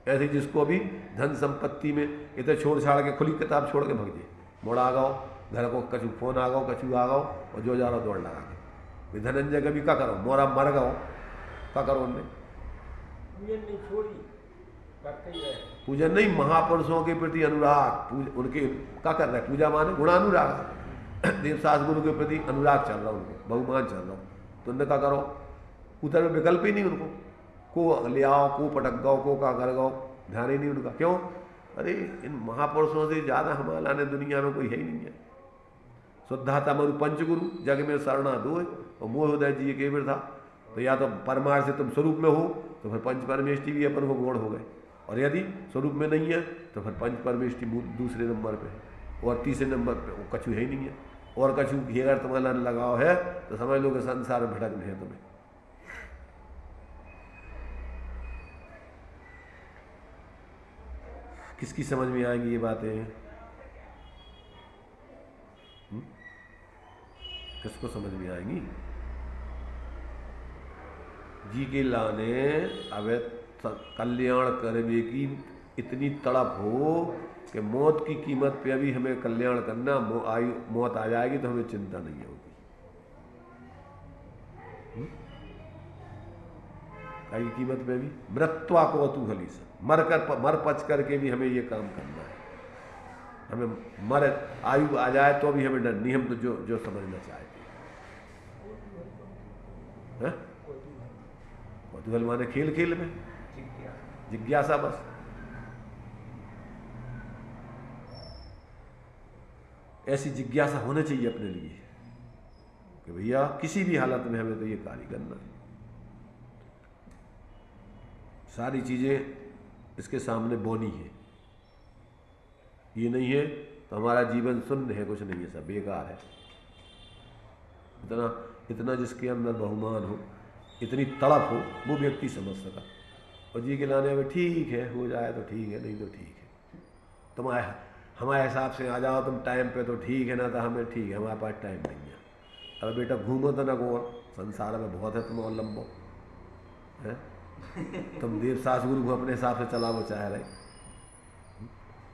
ऐसे जिसको अभी धन संपत्ति में इधर छोड़ छाड़ के खुली किताब छोड़ के भग जाए, मोड़ा आ गाओ घर को, कछु फोन आ गाओ, कछु आ गाओ, और जो जा रहा दौड़ लगा के। धनंजय कभी क्या करो, मोरा मर गओ, क्या करो उनने? पूजन नहीं, महापुरुषों के प्रति अनुराग, उनके क्या कर रहे हैं? पूजा माने गुणानुराग। देवसास गुरु के प्रति अनुराग चल रहा उनको, बहुमान चल रहा। तो उनने क्या करो, उधर में विकल्प ही नहीं उनको, को ले आओ, को पटक गाओ, को का कर गाओ, ध्यान ही नहीं उनका। क्यों? अरे इन महापुरुषों से ज़्यादा हमारा ने दुनिया में कोई है ही नहीं है। शुद्धाता मरु पंचगुरु, जग में शरणा दो, और मोह हृदय जी के था। तो या तो परमार्थ से तुम स्वरूप में हो तो फिर पंच परमेष्टि भी अपन को गुण हो गए, और यदि स्वरूप में नहीं है तो फिर पंच परमेष्टि दूसरे नंबर पे है, और तीसरे नंबर पे वो कछु है ही नहीं है। और कछु ही अगर तुम्हारा लगाव है तो समझ लो कि संसार में भटकने है तुम्हें। किसकी समझ में आएंगी ये बातें? किसको समझ में आएंगी? जी के लाने अब कल्याण करने की इतनी तड़प हो कि मौत की कीमत पे अभी हमें कल्याण करना, मौत आ जाएगी तो हमें चिंता नहीं होगी। की कीमत पे भी मृत्वा को अतुहली से मर पच करके भी हमें ये काम करना है। हमें मर आयु आ जाए तो भी हमें डर नहीं, हम तो जो समझना चाहते हैं। कौतूहल माने खेल खेल में जिज्ञासा, बस ऐसी जिज्ञासा होना चाहिए अपने लिए कि भैया किसी भी हालत में हमें तो ये कार्य करना है। सारी चीजें इसके सामने बौनी है। ये नहीं है तो हमारा जीवन शून्य है, कुछ नहीं है, सब बेकार है। इतना जिसके अंदर बहुमान हो, इतनी तड़प हो, वो व्यक्ति समझ सका। और जी के लाने में ठीक है, हो जाए तो ठीक है, नहीं तो ठीक है। तुम्हारे हमारे हिसाब से आ जाओ तुम टाइम पे तो ठीक है, ना तो हमें ठीक है, हमारे पास टाइम नहीं है। अब बेटा घूमो तो ना गो, संसार में बहुत है तुम और लंबो है। तुम देव सास गुरु को अपने हिसाब से चलावो चाह रहे,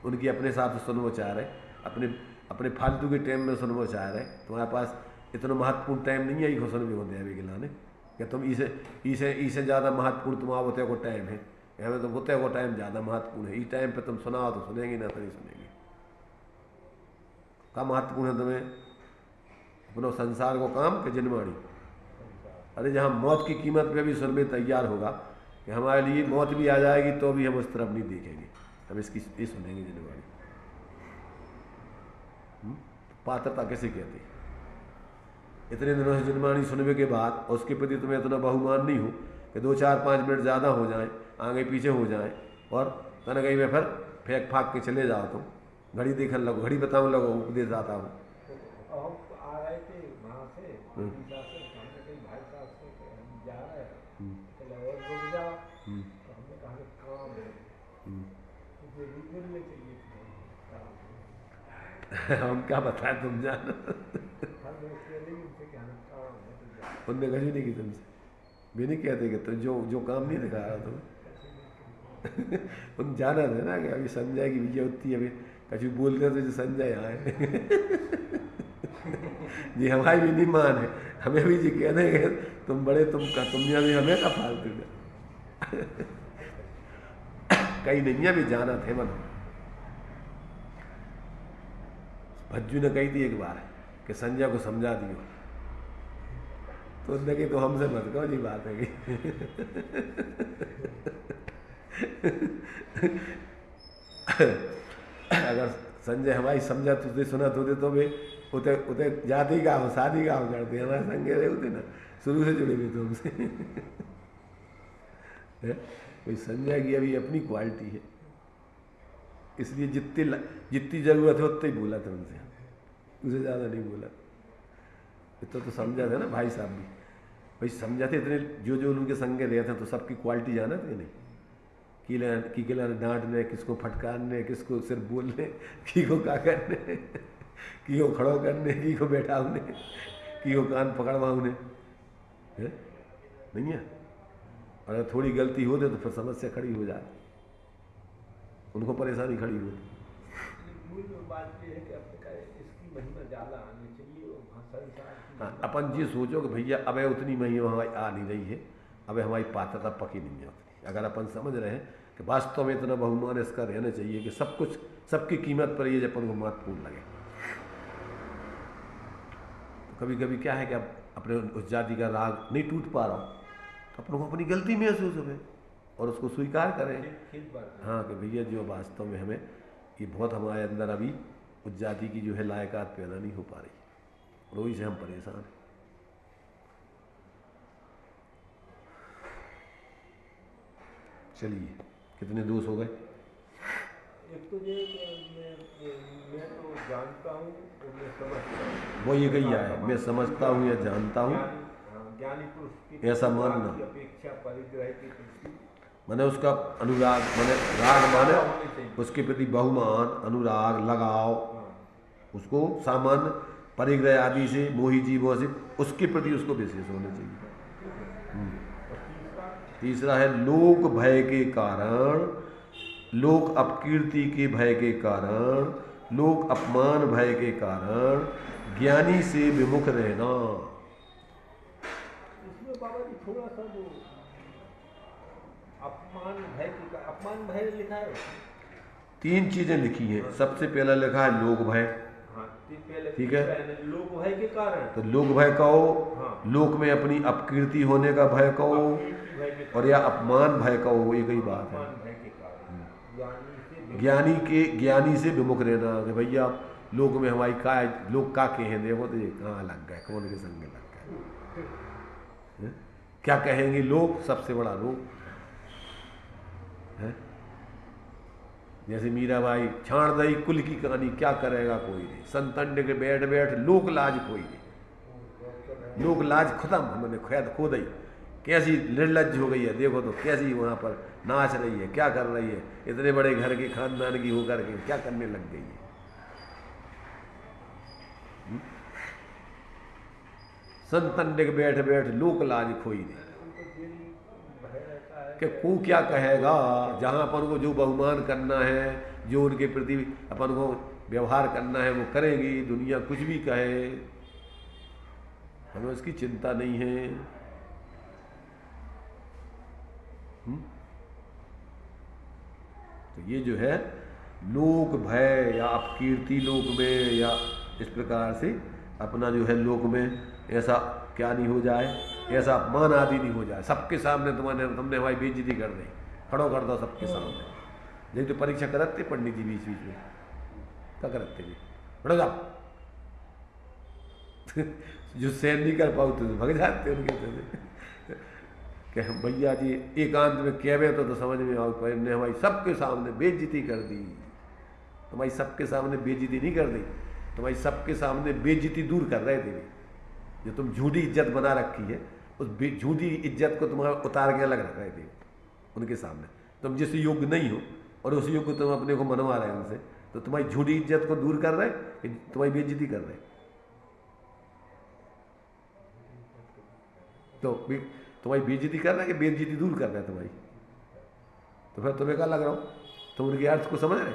उनकी अपने हिसाब से सुनवो चाह रहे, अपने फालतू के टाइम में सुनवो चाह रहे। तुम्हारे पास इतना महत्वपूर्ण टाइम नहीं है ये घोषण भी होते हैं गिलाने कि तुम इसे ज़्यादा महत्वपूर्ण तुम्हारा होते को टाइम है। हमें तो होते को टाइम ज़्यादा महत्वपूर्ण है। इस टाइम पे तुम सुनाओ तो सुनेंगे, ना तो नहीं सुनेंगे। क्या महत्वपूर्ण है तुम्हें? अपनो संसार को काम के जिनवाणी। अरे जहाँ मौत की कीमत पे भी सुनने तैयार होगा कि हमारे लिए मौत भी आ जाएगी तो भी हम उस तरफ नहीं देखेंगे, हम इसकी ये सुनेंगे जिनवाणी। पात्रता कैसे कहते हैं? इतने दिनों से जिनवाणी सुनने के बाद उसके प्रति तुम्हें इतना बहुमान नहीं हो कि 2-4-5 मिनट ज़्यादा हो जाए, आगे पीछे हो जाए और तना कहीं में फिर फेंक फाक के चले जाओ। तुम घड़ी देखने लगो, घड़ी बताऊँ लगो, उपदेश आता हूँ। आ रहे थे वहाँ से भाई साहब से हम जा रहे हैं, और रुक जा, तो हमने कहा काम है, मुझे रुकने चाहिए था। हम क्या बताएं, तुम जानो। उनने कही नहीं की तुमसे, भी नहीं कहते कि तुम जो काम नहीं दिखा रहा तुम उन जाना थे ना कि अभी संजय की विजय होती है, अभी कभी बोलते थे जो संजय आए जी हमारी भी नहीं मान है, हमें भी जी कह देंगे तुम बड़े तुम भी हमें का फालतू कई नहीं भी जाना थे। मन भज्जू ने कही थी एक बार कि संजय को समझा दियो, तो उसने कि तो हमसे मत कहो जी बात है कि अगर संजय हमारी समझा तुझे सुना तो भी उते उते जाति का हो, शादी का हो करते हमारे संगे रहे होते ना, शुरू से जुड़े हुए थे हमसे। कोई संजय की अभी अपनी क्वालिटी है, इसलिए जितनी जरूरत है उतना ही बोला था उनसे, उसे ज़्यादा नहीं बोला। इतना तो समझा था ना भाई साहब भी, भाई समझा थे इतने जो उनके संगे रहे थे तो सबकी क्वालिटी जाना थे नहीं कि डांटने, किसको फटकारने, किसको सिर्फ बोलने, की को क्या करने, की को खड़ो करने, की को बैठाने, की को कान पकड़वाने नहीं है। और अगर थोड़ी गलती होती तो फिर समस्या खड़ी हो जाए, उनको परेशानी खड़ी होती। हाँ, अपन जी सोचो कि भैया अब उतनी महिमा हमारी आ नहीं रही है, अब हमारी पात्रता पकी नहीं है उतनी। अगर अपन समझ रहे हैं कि वास्तव में इतना बहुमान इसका रहना चाहिए कि सब कुछ सबकी कीमत पर ये अपन को महत्वपूर्ण लगे। तो कभी कभी क्या है कि अब अपने उस जाति का राग नहीं टूट पा रहा, तो अपन को अपनी गलती महसूस हो और उसको स्वीकार करें। हाँ कि भैया जो वास्तव में हमें ये बहुत हमारे अंदर अभी उस जाति की जो है लायकात पैदा नहीं हो पा रही, और वही से हम परेशान हैं। चलिए कितने दोष हो गए? एक तो ये मैं तो जानता हूँ और मैं समझता हूँ, वो ये कही है मैं समझता हूँ या जानता हूँ, ज्ञानी पुरुष की ऐसा मानना अपेक्षा परिग्रह की प्रति माने उसका अनुराग, माने राग माने उसके प्रति बहुमान, अनुराग, लगाव, उसको सामान्य परिग्रह आदि से, मोही जीवों से उसके प्रति उसको विशेष होना चाहिए। तीसरा है लोक भय के कारण, लोक अपकीर्ति के भय के कारण, लोक अपमान भय के कारण ज्ञानी से विमुख रहना। इसमें बाबा जी थोड़ा सा जो अपमान भय लिखा है, 3 चीजें लिखी हैं। सबसे पहला लिखा है लोक भय, ठीक है, लोक भय के कारण, तो लोक भय कहो, लोक में अपनी अपकीर्ति होने का भय कहो, और या अपमान भय कहो, एक ही बात है। ज्ञानी से विमुख रहना कि भैया लोक में हमारी का लोग का कहें, देखो तो ये कहाँ लग गए, कौन के संग लग गए, क्या कहेंगे लोग, सबसे बड़ा रोग है। जैसे मीराबाई, छाण दई कुल की कहानी, क्या करेगा कोई नहीं, संतंड के बैठ बैठ लोक लाज कोई नहीं, लोक लाज खत्म हमने खो दई। कैसी निर्लज हो गई है, देखो तो कैसी वहाँ पर नाच रही है, क्या कर रही है, इतने बड़े घर के खानदान की होकर के क्या करने लग गई है। संतंड के बैठ बैठ लोक लाज खोई नहीं, कि को क्या कहेगा। जहाँ अपन को जो बहुमान करना है, जो उनके प्रति अपन को व्यवहार करना है वो करेंगी, दुनिया कुछ भी कहे हमें उसकी चिंता नहीं है। तो ये जो है लोक भय या अपकीर्ति लोक में, या इस प्रकार से अपना जो है लोक में ऐसा क्या नहीं हो जाए, ऐसा अपमान आदि नहीं हो जाए, सबके सामने तुमने हमारी बेइज्जती कर दी, खड़ो कर दो सबके सामने। नहीं तो परीक्षा करते पंडित जी बीच बीच में क्या करते भी, खड़ो जाओ जो सहन नहीं कर पाओ तो भग जाते उनके से कि हम भैया जी एकांत में कहवे तो समझ में आओ, पर ने हमारी सबके सामने बेइज्जती कर दी। तुम्हारी सबके सामने बेइज्जती नहीं कर दी, तुम्हारी सबके सामने बेइज्जती दूर कर रहे थे। जो तुम झूठी इज्जत बना रखी है, उस झूठी इज्जत को तुम्हारा उतार के अलग रख रहे थे उनके सामने। तुम जिस योग्य नहीं हो और उस योग्य तुम अपने को मनवा रहे हो उनसे, तो तुम्हारी झूठी इज्जत को दूर कर रहे, तुम्हारी बेइज्जती कर रहे। तो तुम्हारी बेइज्जती कर रहा है कि बेइज्जती दूर कर रहा है तुम्हारी? तो फिर तुम्हें क्या लग रहा हो, तुम उनके अर्थ को समझ रहे?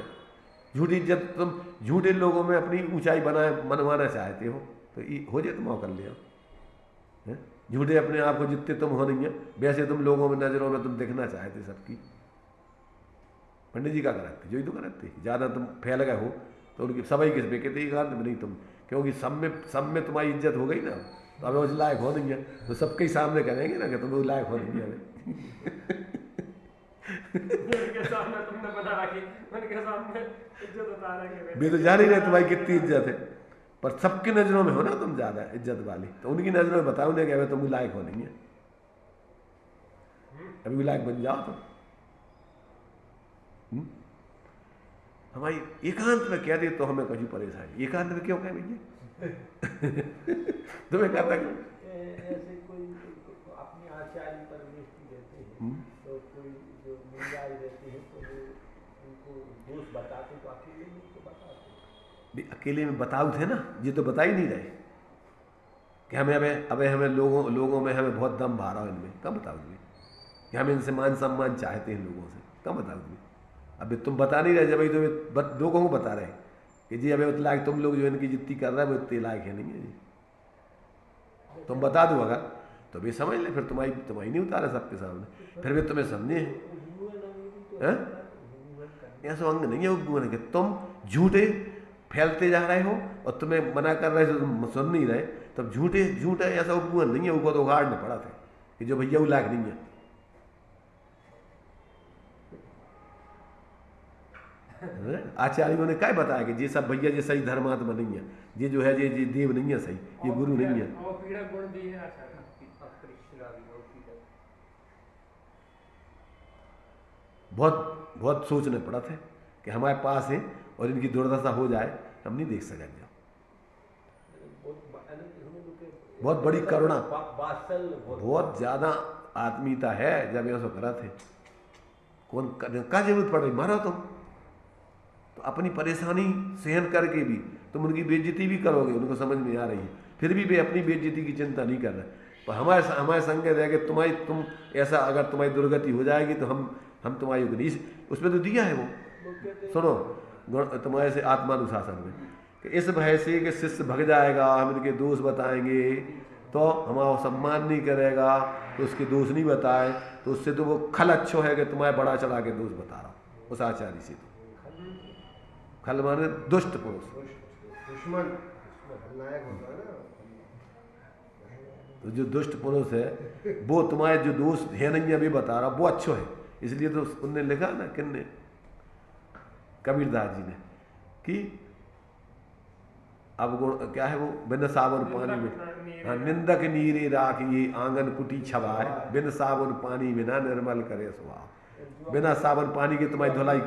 झूठी इज्जत तुम झूठे लोगों में अपनी ऊंचाई मनवाना चाहते हो, तो हो जाए तुम मौका लिया। झूठे अपने आप को जितने तुम हो नहीं है, वैसे तुम लोगों में नजरों में तुम दिखना चाहते सबकी। पंडित जी क्या कराते, जो ही तो कराते, ज़्यादा तुम फैल गए हो तो उनकी सभी किस पे कहते एकांत में नहीं तुम, क्योंकि सब में तुम्हारी इज्जत हो गई ना, तो अब उस लायक हो नहीं है, तो सबके सामने कहेंगे ना कि तुम उस लायक हो नहीं है। उनके सामने तुमने बता रखी, उनके सामने इज्जत बता रहे, वे तो जान ही रहे तुम्हारी कितनी इज्जत है, पर सबकी नज़रों में हो ना तुम ज़्यादा इज्जत वाली, तो उनकी नज़रों में बताओ ना कि तुम लायक हो नहीं है, अभी लायक बन जाओ तुम। हमारी एकांत में कह दे तो हमें कभी परेशानी, एकांत में क्यों कह भैया तुम्हें कहता ऐसे कोई अपने आचार्य पर दृष्टि देते हैं, तो कोई जो महिलाएं रहती है तो वो उनको दोष बताते, तो अकेले में तो बताते, अकेले में बताओ थे ना, ये तो बता ही नहीं रहे कि हमें लोगों में हमें बहुत दम भरा है इनमें, कब बताओगे कि हम इनसे मान सम्मान चाहते हैं लोगों से, कब बताओगे? अभी तुम बता नहीं रहे, जब तो लोगों को बता रहे कि जी अबे उतना लायक तुम लोग जो इनकी जितनी कर रहे हैं वो इतने लायक है नहीं है जी। तुम बता दो अगर तो भी समझ ले, फिर तुम्हारी नहीं उतारे सबके सामने, फिर भी तुम्हें समझे हैं। ऐसा अंग नहीं है उपगुण कि तुम झूठे फैलते जा रहे हो और तुम्हें मना कर रहे हो, तुम सुन नहीं रहे, तब झूठे ऐसा उपगुण नहीं है, ऊपर तो उगाड़ने पड़ा था कि जो भैया वो लायक नहीं है। आचार्यों ने क्या बताया कि ये सब भैया ये सही धर्मात्मा नहीं है, ये जो है ये देव नहीं है, सही ये गुरु नहीं है। बहुत बहुत सोचने पड़ा था कि हमारे पास है और इनकी दुर्दशा हो जाए, हम नहीं देख सकेंगे। बहुत बड़ी करुणा, बहुत ज़्यादा आत्मीयता है जब ऐसा करा थे। कौन क्या जरूरत पड़ रही, मारो तुम तो अपनी परेशानी सहन करके भी तुम उनकी बेइज्जती भी करोगे, उनको समझ में आ रही है, फिर भी वे अपनी बेइज्जती की चिंता नहीं कर रहे। पर हमारे संग रह के तुम ऐसा अगर तुम्हारी दुर्गति हो जाएगी तो हम तुम्हारी नहीं, उसमें तो दिया है वो, सुनो तुम्हारे से आत्मानुशासन में कि इस भय से कि शिष्य भग जाएगा, हम इनके दोष बताएंगे तो हमारा सम्मान नहीं करेगा, तो उसके दोष नहीं बताए तो उससे तो वो खल अच्छो है कि तुम्हारे बड़ा चढ़ा के दोष बता रहा उस आचार्य से। तो खल माने दुष्ट पुरुष, दुश्मन तो जो दुष्ट पुरुष है वो तुम्हारे जो दोष है नहीं अभी बता रहा, वो अच्छो है। इसलिए तो उनने लिखा ना, किन्ने, कबीरदास जी ने, कि अब क्या है वो, बिन साबुन पानी में, हाँ, निंदक नीरे राख ये आंगन कुटी छवाए, बिन साबुन पानी बिना निर्मल करे स्वभाव। बिना साबुन पानी के तुम्हारी धुलाई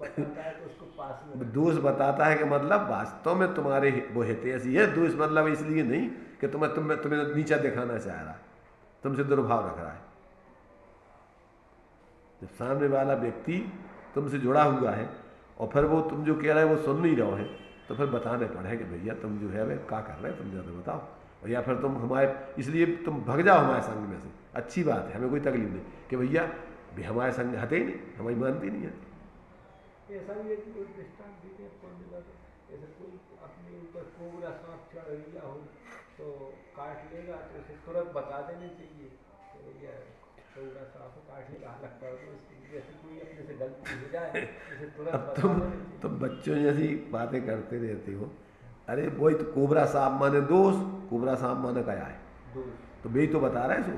बताता है तो उसको पास में दोष बताता है कि मतलब वास्तव में तुम्हारे वो हेते ऐसी है। दोष मतलब इसलिए नहीं कि तुम्हें नीचा दिखाना चाह रहा है, तुमसे दुर्भाव रख रहा है। जब सामने वाला व्यक्ति तुमसे जुड़ा हुआ है और फिर वो तुम जो कह रहे हो वो सुन नहीं रहे हैं, तो फिर बताने पड़े कि भैया तुम जो है वे क्या कर रहे हैं, तुम ज़्यादा बताओ। और या फिर तुम हमारे इसलिए तुम भग जाओ हमारे संग में से, अच्छी बात है, हमें कोई तकलीफ नहीं कि भैया भी हमारे संग हटे ही नहीं, हमारी मानती नहीं है। ऐसा भी है कि कोई दृष्टांत दीजिए कौन सी बात है, जैसे कोई अपने ऊपर कोबरा सांप चढ़ गया हो तो काट लेगा तो उसे तुरंत बता देनी चाहिए कि भैया कोबरा सांप काट लेगा, लगता है तो जैसे कोई अपने से गलती हो जाए उसे तुरंत अब बता देनी चाहिए। तुम बच्चों जैसी बातें करते रहते हो। अरे वही तो कोबरा सांप माने दोष, कोबरा सांप माने क्या है, तो वही तो बता रहा है सो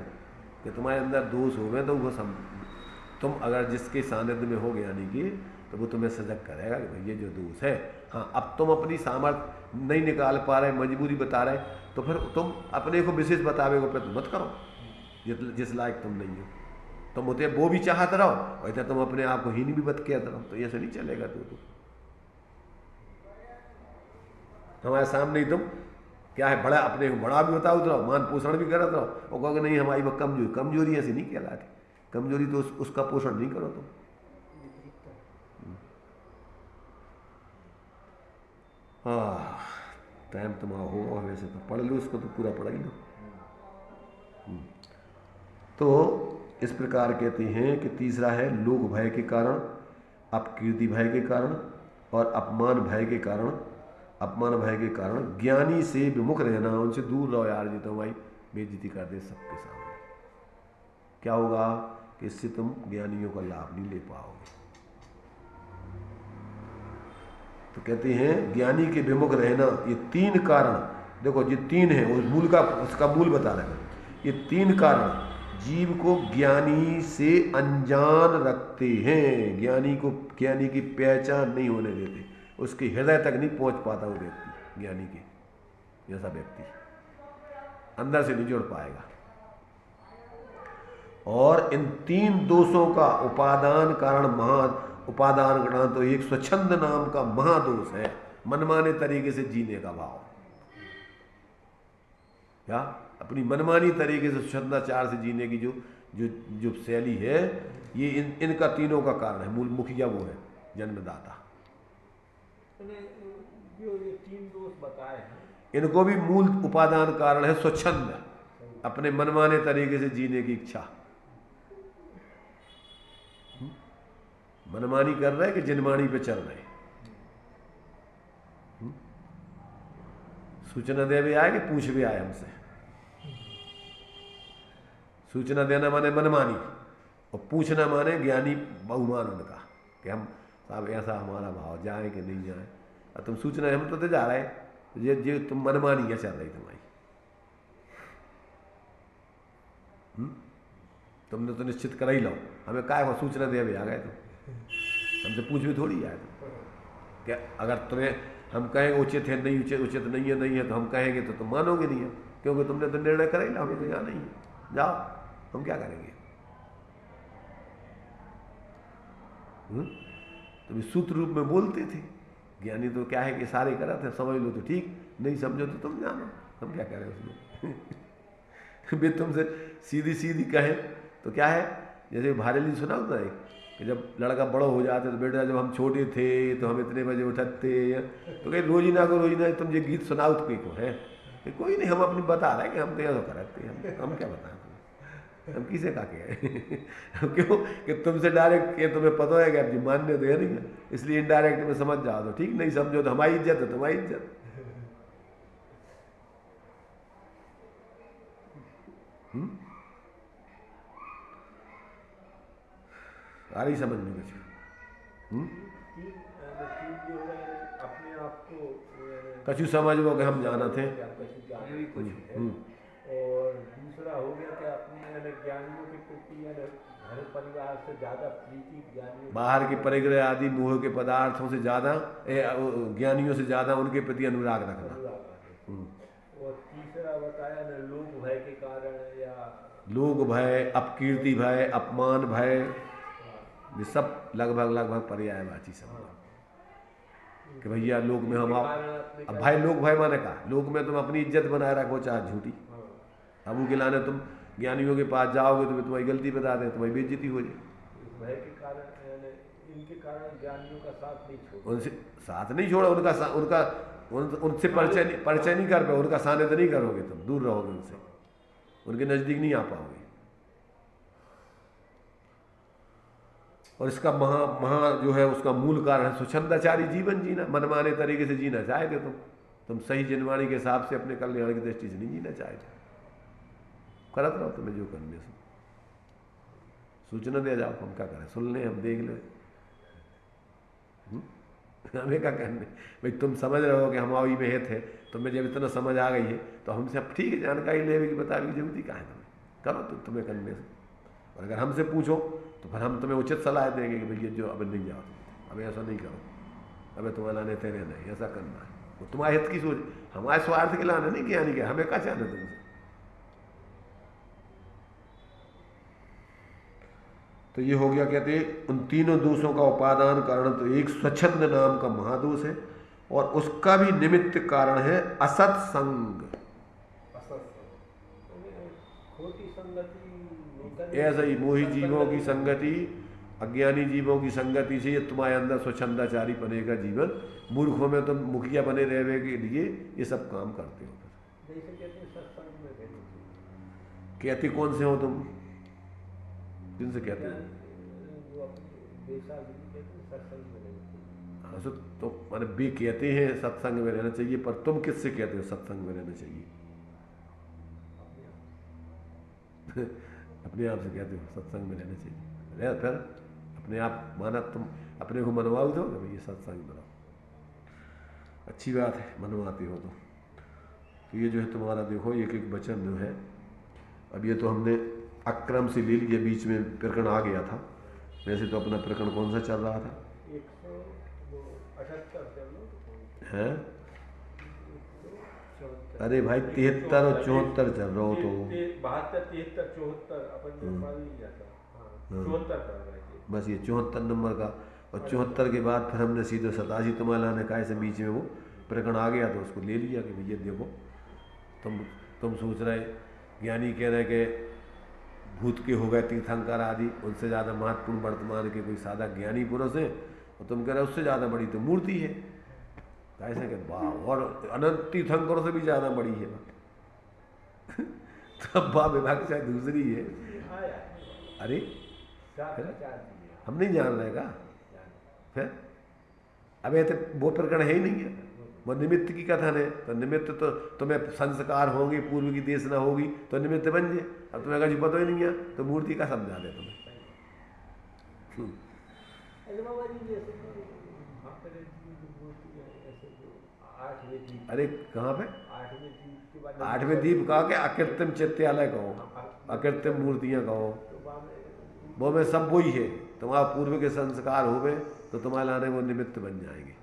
कि तुम्हारे अंदर दोष हो गए, तो वो तुम अगर जिसके सानिध्य में हो ज्ञानी की तो वो तुम्हें सजग करेगा कि भैया जो दोष है। हाँ, अब तुम अपनी सामर्थ्य नहीं निकाल पा रहे, मजबूरी बता रहे, तो फिर तुम अपने को विशेष बतावे को प्रयत्न मत करो जिस लायक तुम नहीं हो। तुम होते वो भी चाहते रहो, वैसे तुम अपने आप को हीन भी बत कहते रहो, तो ऐसे नहीं चलेगा। तो हमारे सामने ही तुम क्या है, बड़ा अपने को बड़ा भी होता उतरो, मान पोषण भी करते रहो और कहोगे नहीं हमारी वो कमजोरी ऐसी नहीं कहलाती। कमजोरी तो उसका पोषण नहीं करो तुम। हाँ, टाइम तुम्हारा होगा वैसे तो पढ़ लो इसको, तो पूरा पढ़ ही लो। तो इस प्रकार कहते हैं कि तीसरा है लोक भय के कारण, अपकीर्ति भय के कारण और अपमान भय के कारण। अपमान भय के कारण ज्ञानी से विमुख रहना, उनसे दूर रहो यार, जी तो भाई बेइज्जती कर दे सबके सामने। क्या होगा कि इससे तुम ज्ञानियों का लाभ नहीं ले पाओगे। तो कहते हैं ज्ञानी के विमुख रहना, ये तीन कारण, देखो ये तीन है, उस मूल का उसका मूल बता रहे हैं। ये तीन कारण जीव को ज्ञानी से अनजान रखते हैं, ज्ञानी की पहचान नहीं होने देते, उसके हृदय तक नहीं पहुंच पाता वो व्यक्ति, ज्ञानी के जैसा व्यक्ति अंदर से नहीं जुड़ पाएगा। और इन तीन दोषों का उपादान कारण उपादान कारण तो एक स्वच्छंद नाम का महादोष है, मनमाने तरीके से जीने का भाव, या अपनी मनमानी तरीके से स्वच्छंदाचार से जीने की जो शैली है, ये इनका तीनों का कारण है। मूल मुखिया वो है, जन्मदाता। जो ये तीन दोष बताए हैं, इनको भी मूल उपादान कारण है स्वच्छंद, अपने मनमाने तरीके से जीने की इच्छा। मनमानी कर रहे कि जिनमानी पे चल रहे। सूचना दे भी आए कि पूछ भी आए हमसे। सूचना देना माने मनमानी और पूछना माने ज्ञानी बहुमान उनका कि हम साहब ऐसा हमारा भाव जाए कि नहीं जाए। और तुम सूचना हम तो जा रहे, ये तुम मनमानी है चल रही तुम्हारी। तुमने तो निश्चित कर ही लो, हमें काय सूचना दे भी आ गए, तो हमसे पूछ भी थोड़ी आए तुम क्या। अगर तुम्हें हम कहेंगे उचित है नहीं, उचित नहीं है तो हम कहेंगे तो तुम मानोगे नहीं है, क्योंकि तुमने तो निर्णय कर ही ला, हमें तो जाना ही है, जाओ हम क्या करेंगे। तो सूत्र रूप में बोलते थे। ज्ञानी तो क्या है कि सारे करा थे, समझ लो तो ठीक, नहीं समझो तो तुम जानो, हम क्या करें उसमें। वे तुमसे सीधी कहें तो क्या है, जैसे भारेली सुना होता है कि जब लड़का बड़ा हो जाते तो बेटा जब हम छोटे थे तो हम इतने बजे उठते, तो कहीं रोजीना तुम ये गीत सुनाओ तो कोई को है कि कोई नहीं, हम अपनी बता रहे हैं कि हम तो ऐसा करते हैं, हम क्या बताएं तुम्हें, हम किसे का कहें। क्यों कि तुमसे डायरेक्ट ये तुम्हें पता है कि अब जी मान्य तो है नहीं है, इसलिए इनडायरेक्ट में समझ जाओ तो ठीक, नहीं समझो तो हमारी इज्जत है, तुम्हारी इज्जत। आ रही समझ में कुछ? अपने आप को कछु समझ लो कि हम जाना थे। और दूसरा हो गया कि अपने ज्ञानियों के प्रति घर परिवार से ज्यादा प्रीति, ज्ञानियों बाहर के परिग्रह आदि मोह के पदार्थों से ज्यादा, ज्ञानियों से ज्यादा उनके प्रति अनुराग रखना। और तीसरा बताया ना लोक भय के कारण, या लोक भय, अपकीर्ति भय, अपमान भय, ये सब लगभग पर्यायवाची शब्द हाँ। कि भैया लोक में हम आओ। कारण अपने अब क्या- भाई लोक भाई माने का लोक में तुम अपनी इज्जत बनाए रखो चाहे झूठी। हाँ। अब उनके लाने तुम ज्ञानियों के पास जाओगे तो तुम्हारी गलती बता दें, तुम्हारी बेइज्जती हो जाए। इस भय के कारण यानी इनके कारण ज्ञानियों का साथ नहीं छोड़ा। उनसे साथ नहीं छोड़ा, उनसे परिचय नहीं कर पाओ, उनका सानिध्य नहीं करोगे, तुम दूर रहोगे उनसे, उनके नज़दीक नहीं आ पाओगे। और इसका महा जो है उसका मूल कारण है स्वच्छंदाचारी जीवन जीना। मनमाने तरीके से जीना चाहते तुम सही जिनवाणी के हिसाब से अपने कल्याण की दृष्टि से नहीं जीना चाहते। करत रहो तुम्हें जो करने से, सूचना दे जाओ, हम क्या करें, सुन लें, हम देख लें, हमें क्या करने भाई। तुम समझ रहे हो कि हम अभी में थे, तुम्हें जब इतना समझ आ गई है तो हमसे अब ठीक है जानकारी लेने की बताने की जरूरत ही कहाँ है। तुम्हें करो तुम्हें करने से। और अगर हमसे पूछो तो फिर हम तुम्हें उचित सलाह देंगे कि भैया जो अब नहीं जाओ, अब ऐसा नहीं करो, अब तुम्हारा लाने तेरे नहीं, ऐसा करना है। वो तुम्हारे हित की सोच, हमारे स्वार्थ के लाने नहीं ज्ञानी के, हमें क्या चाहना तुमसे। तो ये हो गया, कहते उन तीनों दोषों का उपादान कारण तो एक स्वच्छंद नाम का महादोष है और उसका भी निमित्त कारण है असत्संग। खोटी संगति ऐसा ही मोही जीवों की संगति, अज्ञानी जीवों की संगति से ये तुम्हारे अंदर स्वच्छंदाचारी बने का जीवन, मूर्खों में तुम मुखिया बने रहने के लिए ये सब काम करते हो। जैसे कहते हैं सत्संग में रहना चाहिए। कहते कौन से हो तुम, जिनसे कहते हैं? जो अपने बेशा कहते हैं सत्संग में रहना चाहिए। हाँ, तो माने भी कहते हैं सत्संग में रहना चाहिए, पर तुम किससे कहते हो सत्संग में रहना चाहिए? अपने आप से कहते हो सत्संग में रहना चाहिए, फिर अपने आप माना, तुम अपने को मनवाओ दो कि भाई ये सत्संग बनाओ, अच्छी बात है, मनवाते हो तो ये जो है तुम्हारा देखो एक एक वचन जो है, अब ये तो हमने अक्रम से ले लिया, बीच में प्रकरण आ गया था। वैसे तो अपना प्रकरण कौन सा चल रहा था? 178 है? अरे भाई 73 और 74 चल रहा हो तो 72, 73, 74 अपन मान लिया था। हाँ, 74 कर रहे थे। बस ये 74 नंबर का, और 74 के बाद फिर हमने सीधे 87 तुम्हारा ने कहा, ऐसे बीच में वो प्रकरण आ गया तो उसको ले लिया कि भैया देखो तुम सोच रहे, ज्ञानी कह रहे कि भूत के हो गए तीर्थंकर आदि, उनसे ज़्यादा महत्वपूर्ण वर्तमान के कोई सादा ज्ञानी पुरुष है, और तुम कह रहे उससे ज़्यादा बड़ी तो मूर्ति है। कैसे कि वाह, और अनंत तीर्थंकरों से भी ज़्यादा बड़ी है। तब वाह विभाग शायद दूसरी है। अरे हम नहीं जान रहे का फिर, अब ऐसे वो प्रकरण है ही नहीं है, वो निमित्त की कथन है। तो निमित्त तो तुम्हें संस्कार होंगे, पूर्व की देश ना होगी तो निमित्त बन जाए। अब तुम्हें अगर पता ही नहीं है तो मूर्ति का समझा दे तुम्हें। अरे कहाँ पे? 8वें दीप कहा के अकृत्रिम चित्यालय कहो, अकृत्रिम मूर्तियाँ कहो, वो में सब वही है। तुम्हारा पूर्व के संस्कार हो गए तो तुम्हारे लाने वो निमित्त बन जाएंगे।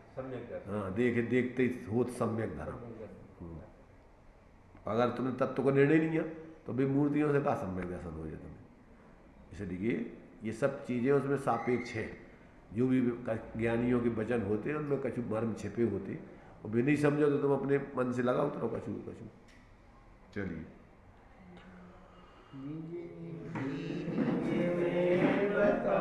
हाँ, देखते हो सम्यक धर्म। अगर तुमने तत्व को निर्णय नहीं किया तो भी मूर्तियों से कहा सम्यक दर्शन हो जाए तुम्हें। इसलिए ये सब चीज़ें उसमें सापेक्ष है। जो भी ज्ञानियों के वचन होते हैं उनमें कछु मर्म छिपे होते, और भी नहीं समझो तो तुम अपने मन से लगाओ तो कछु। चलिए, बता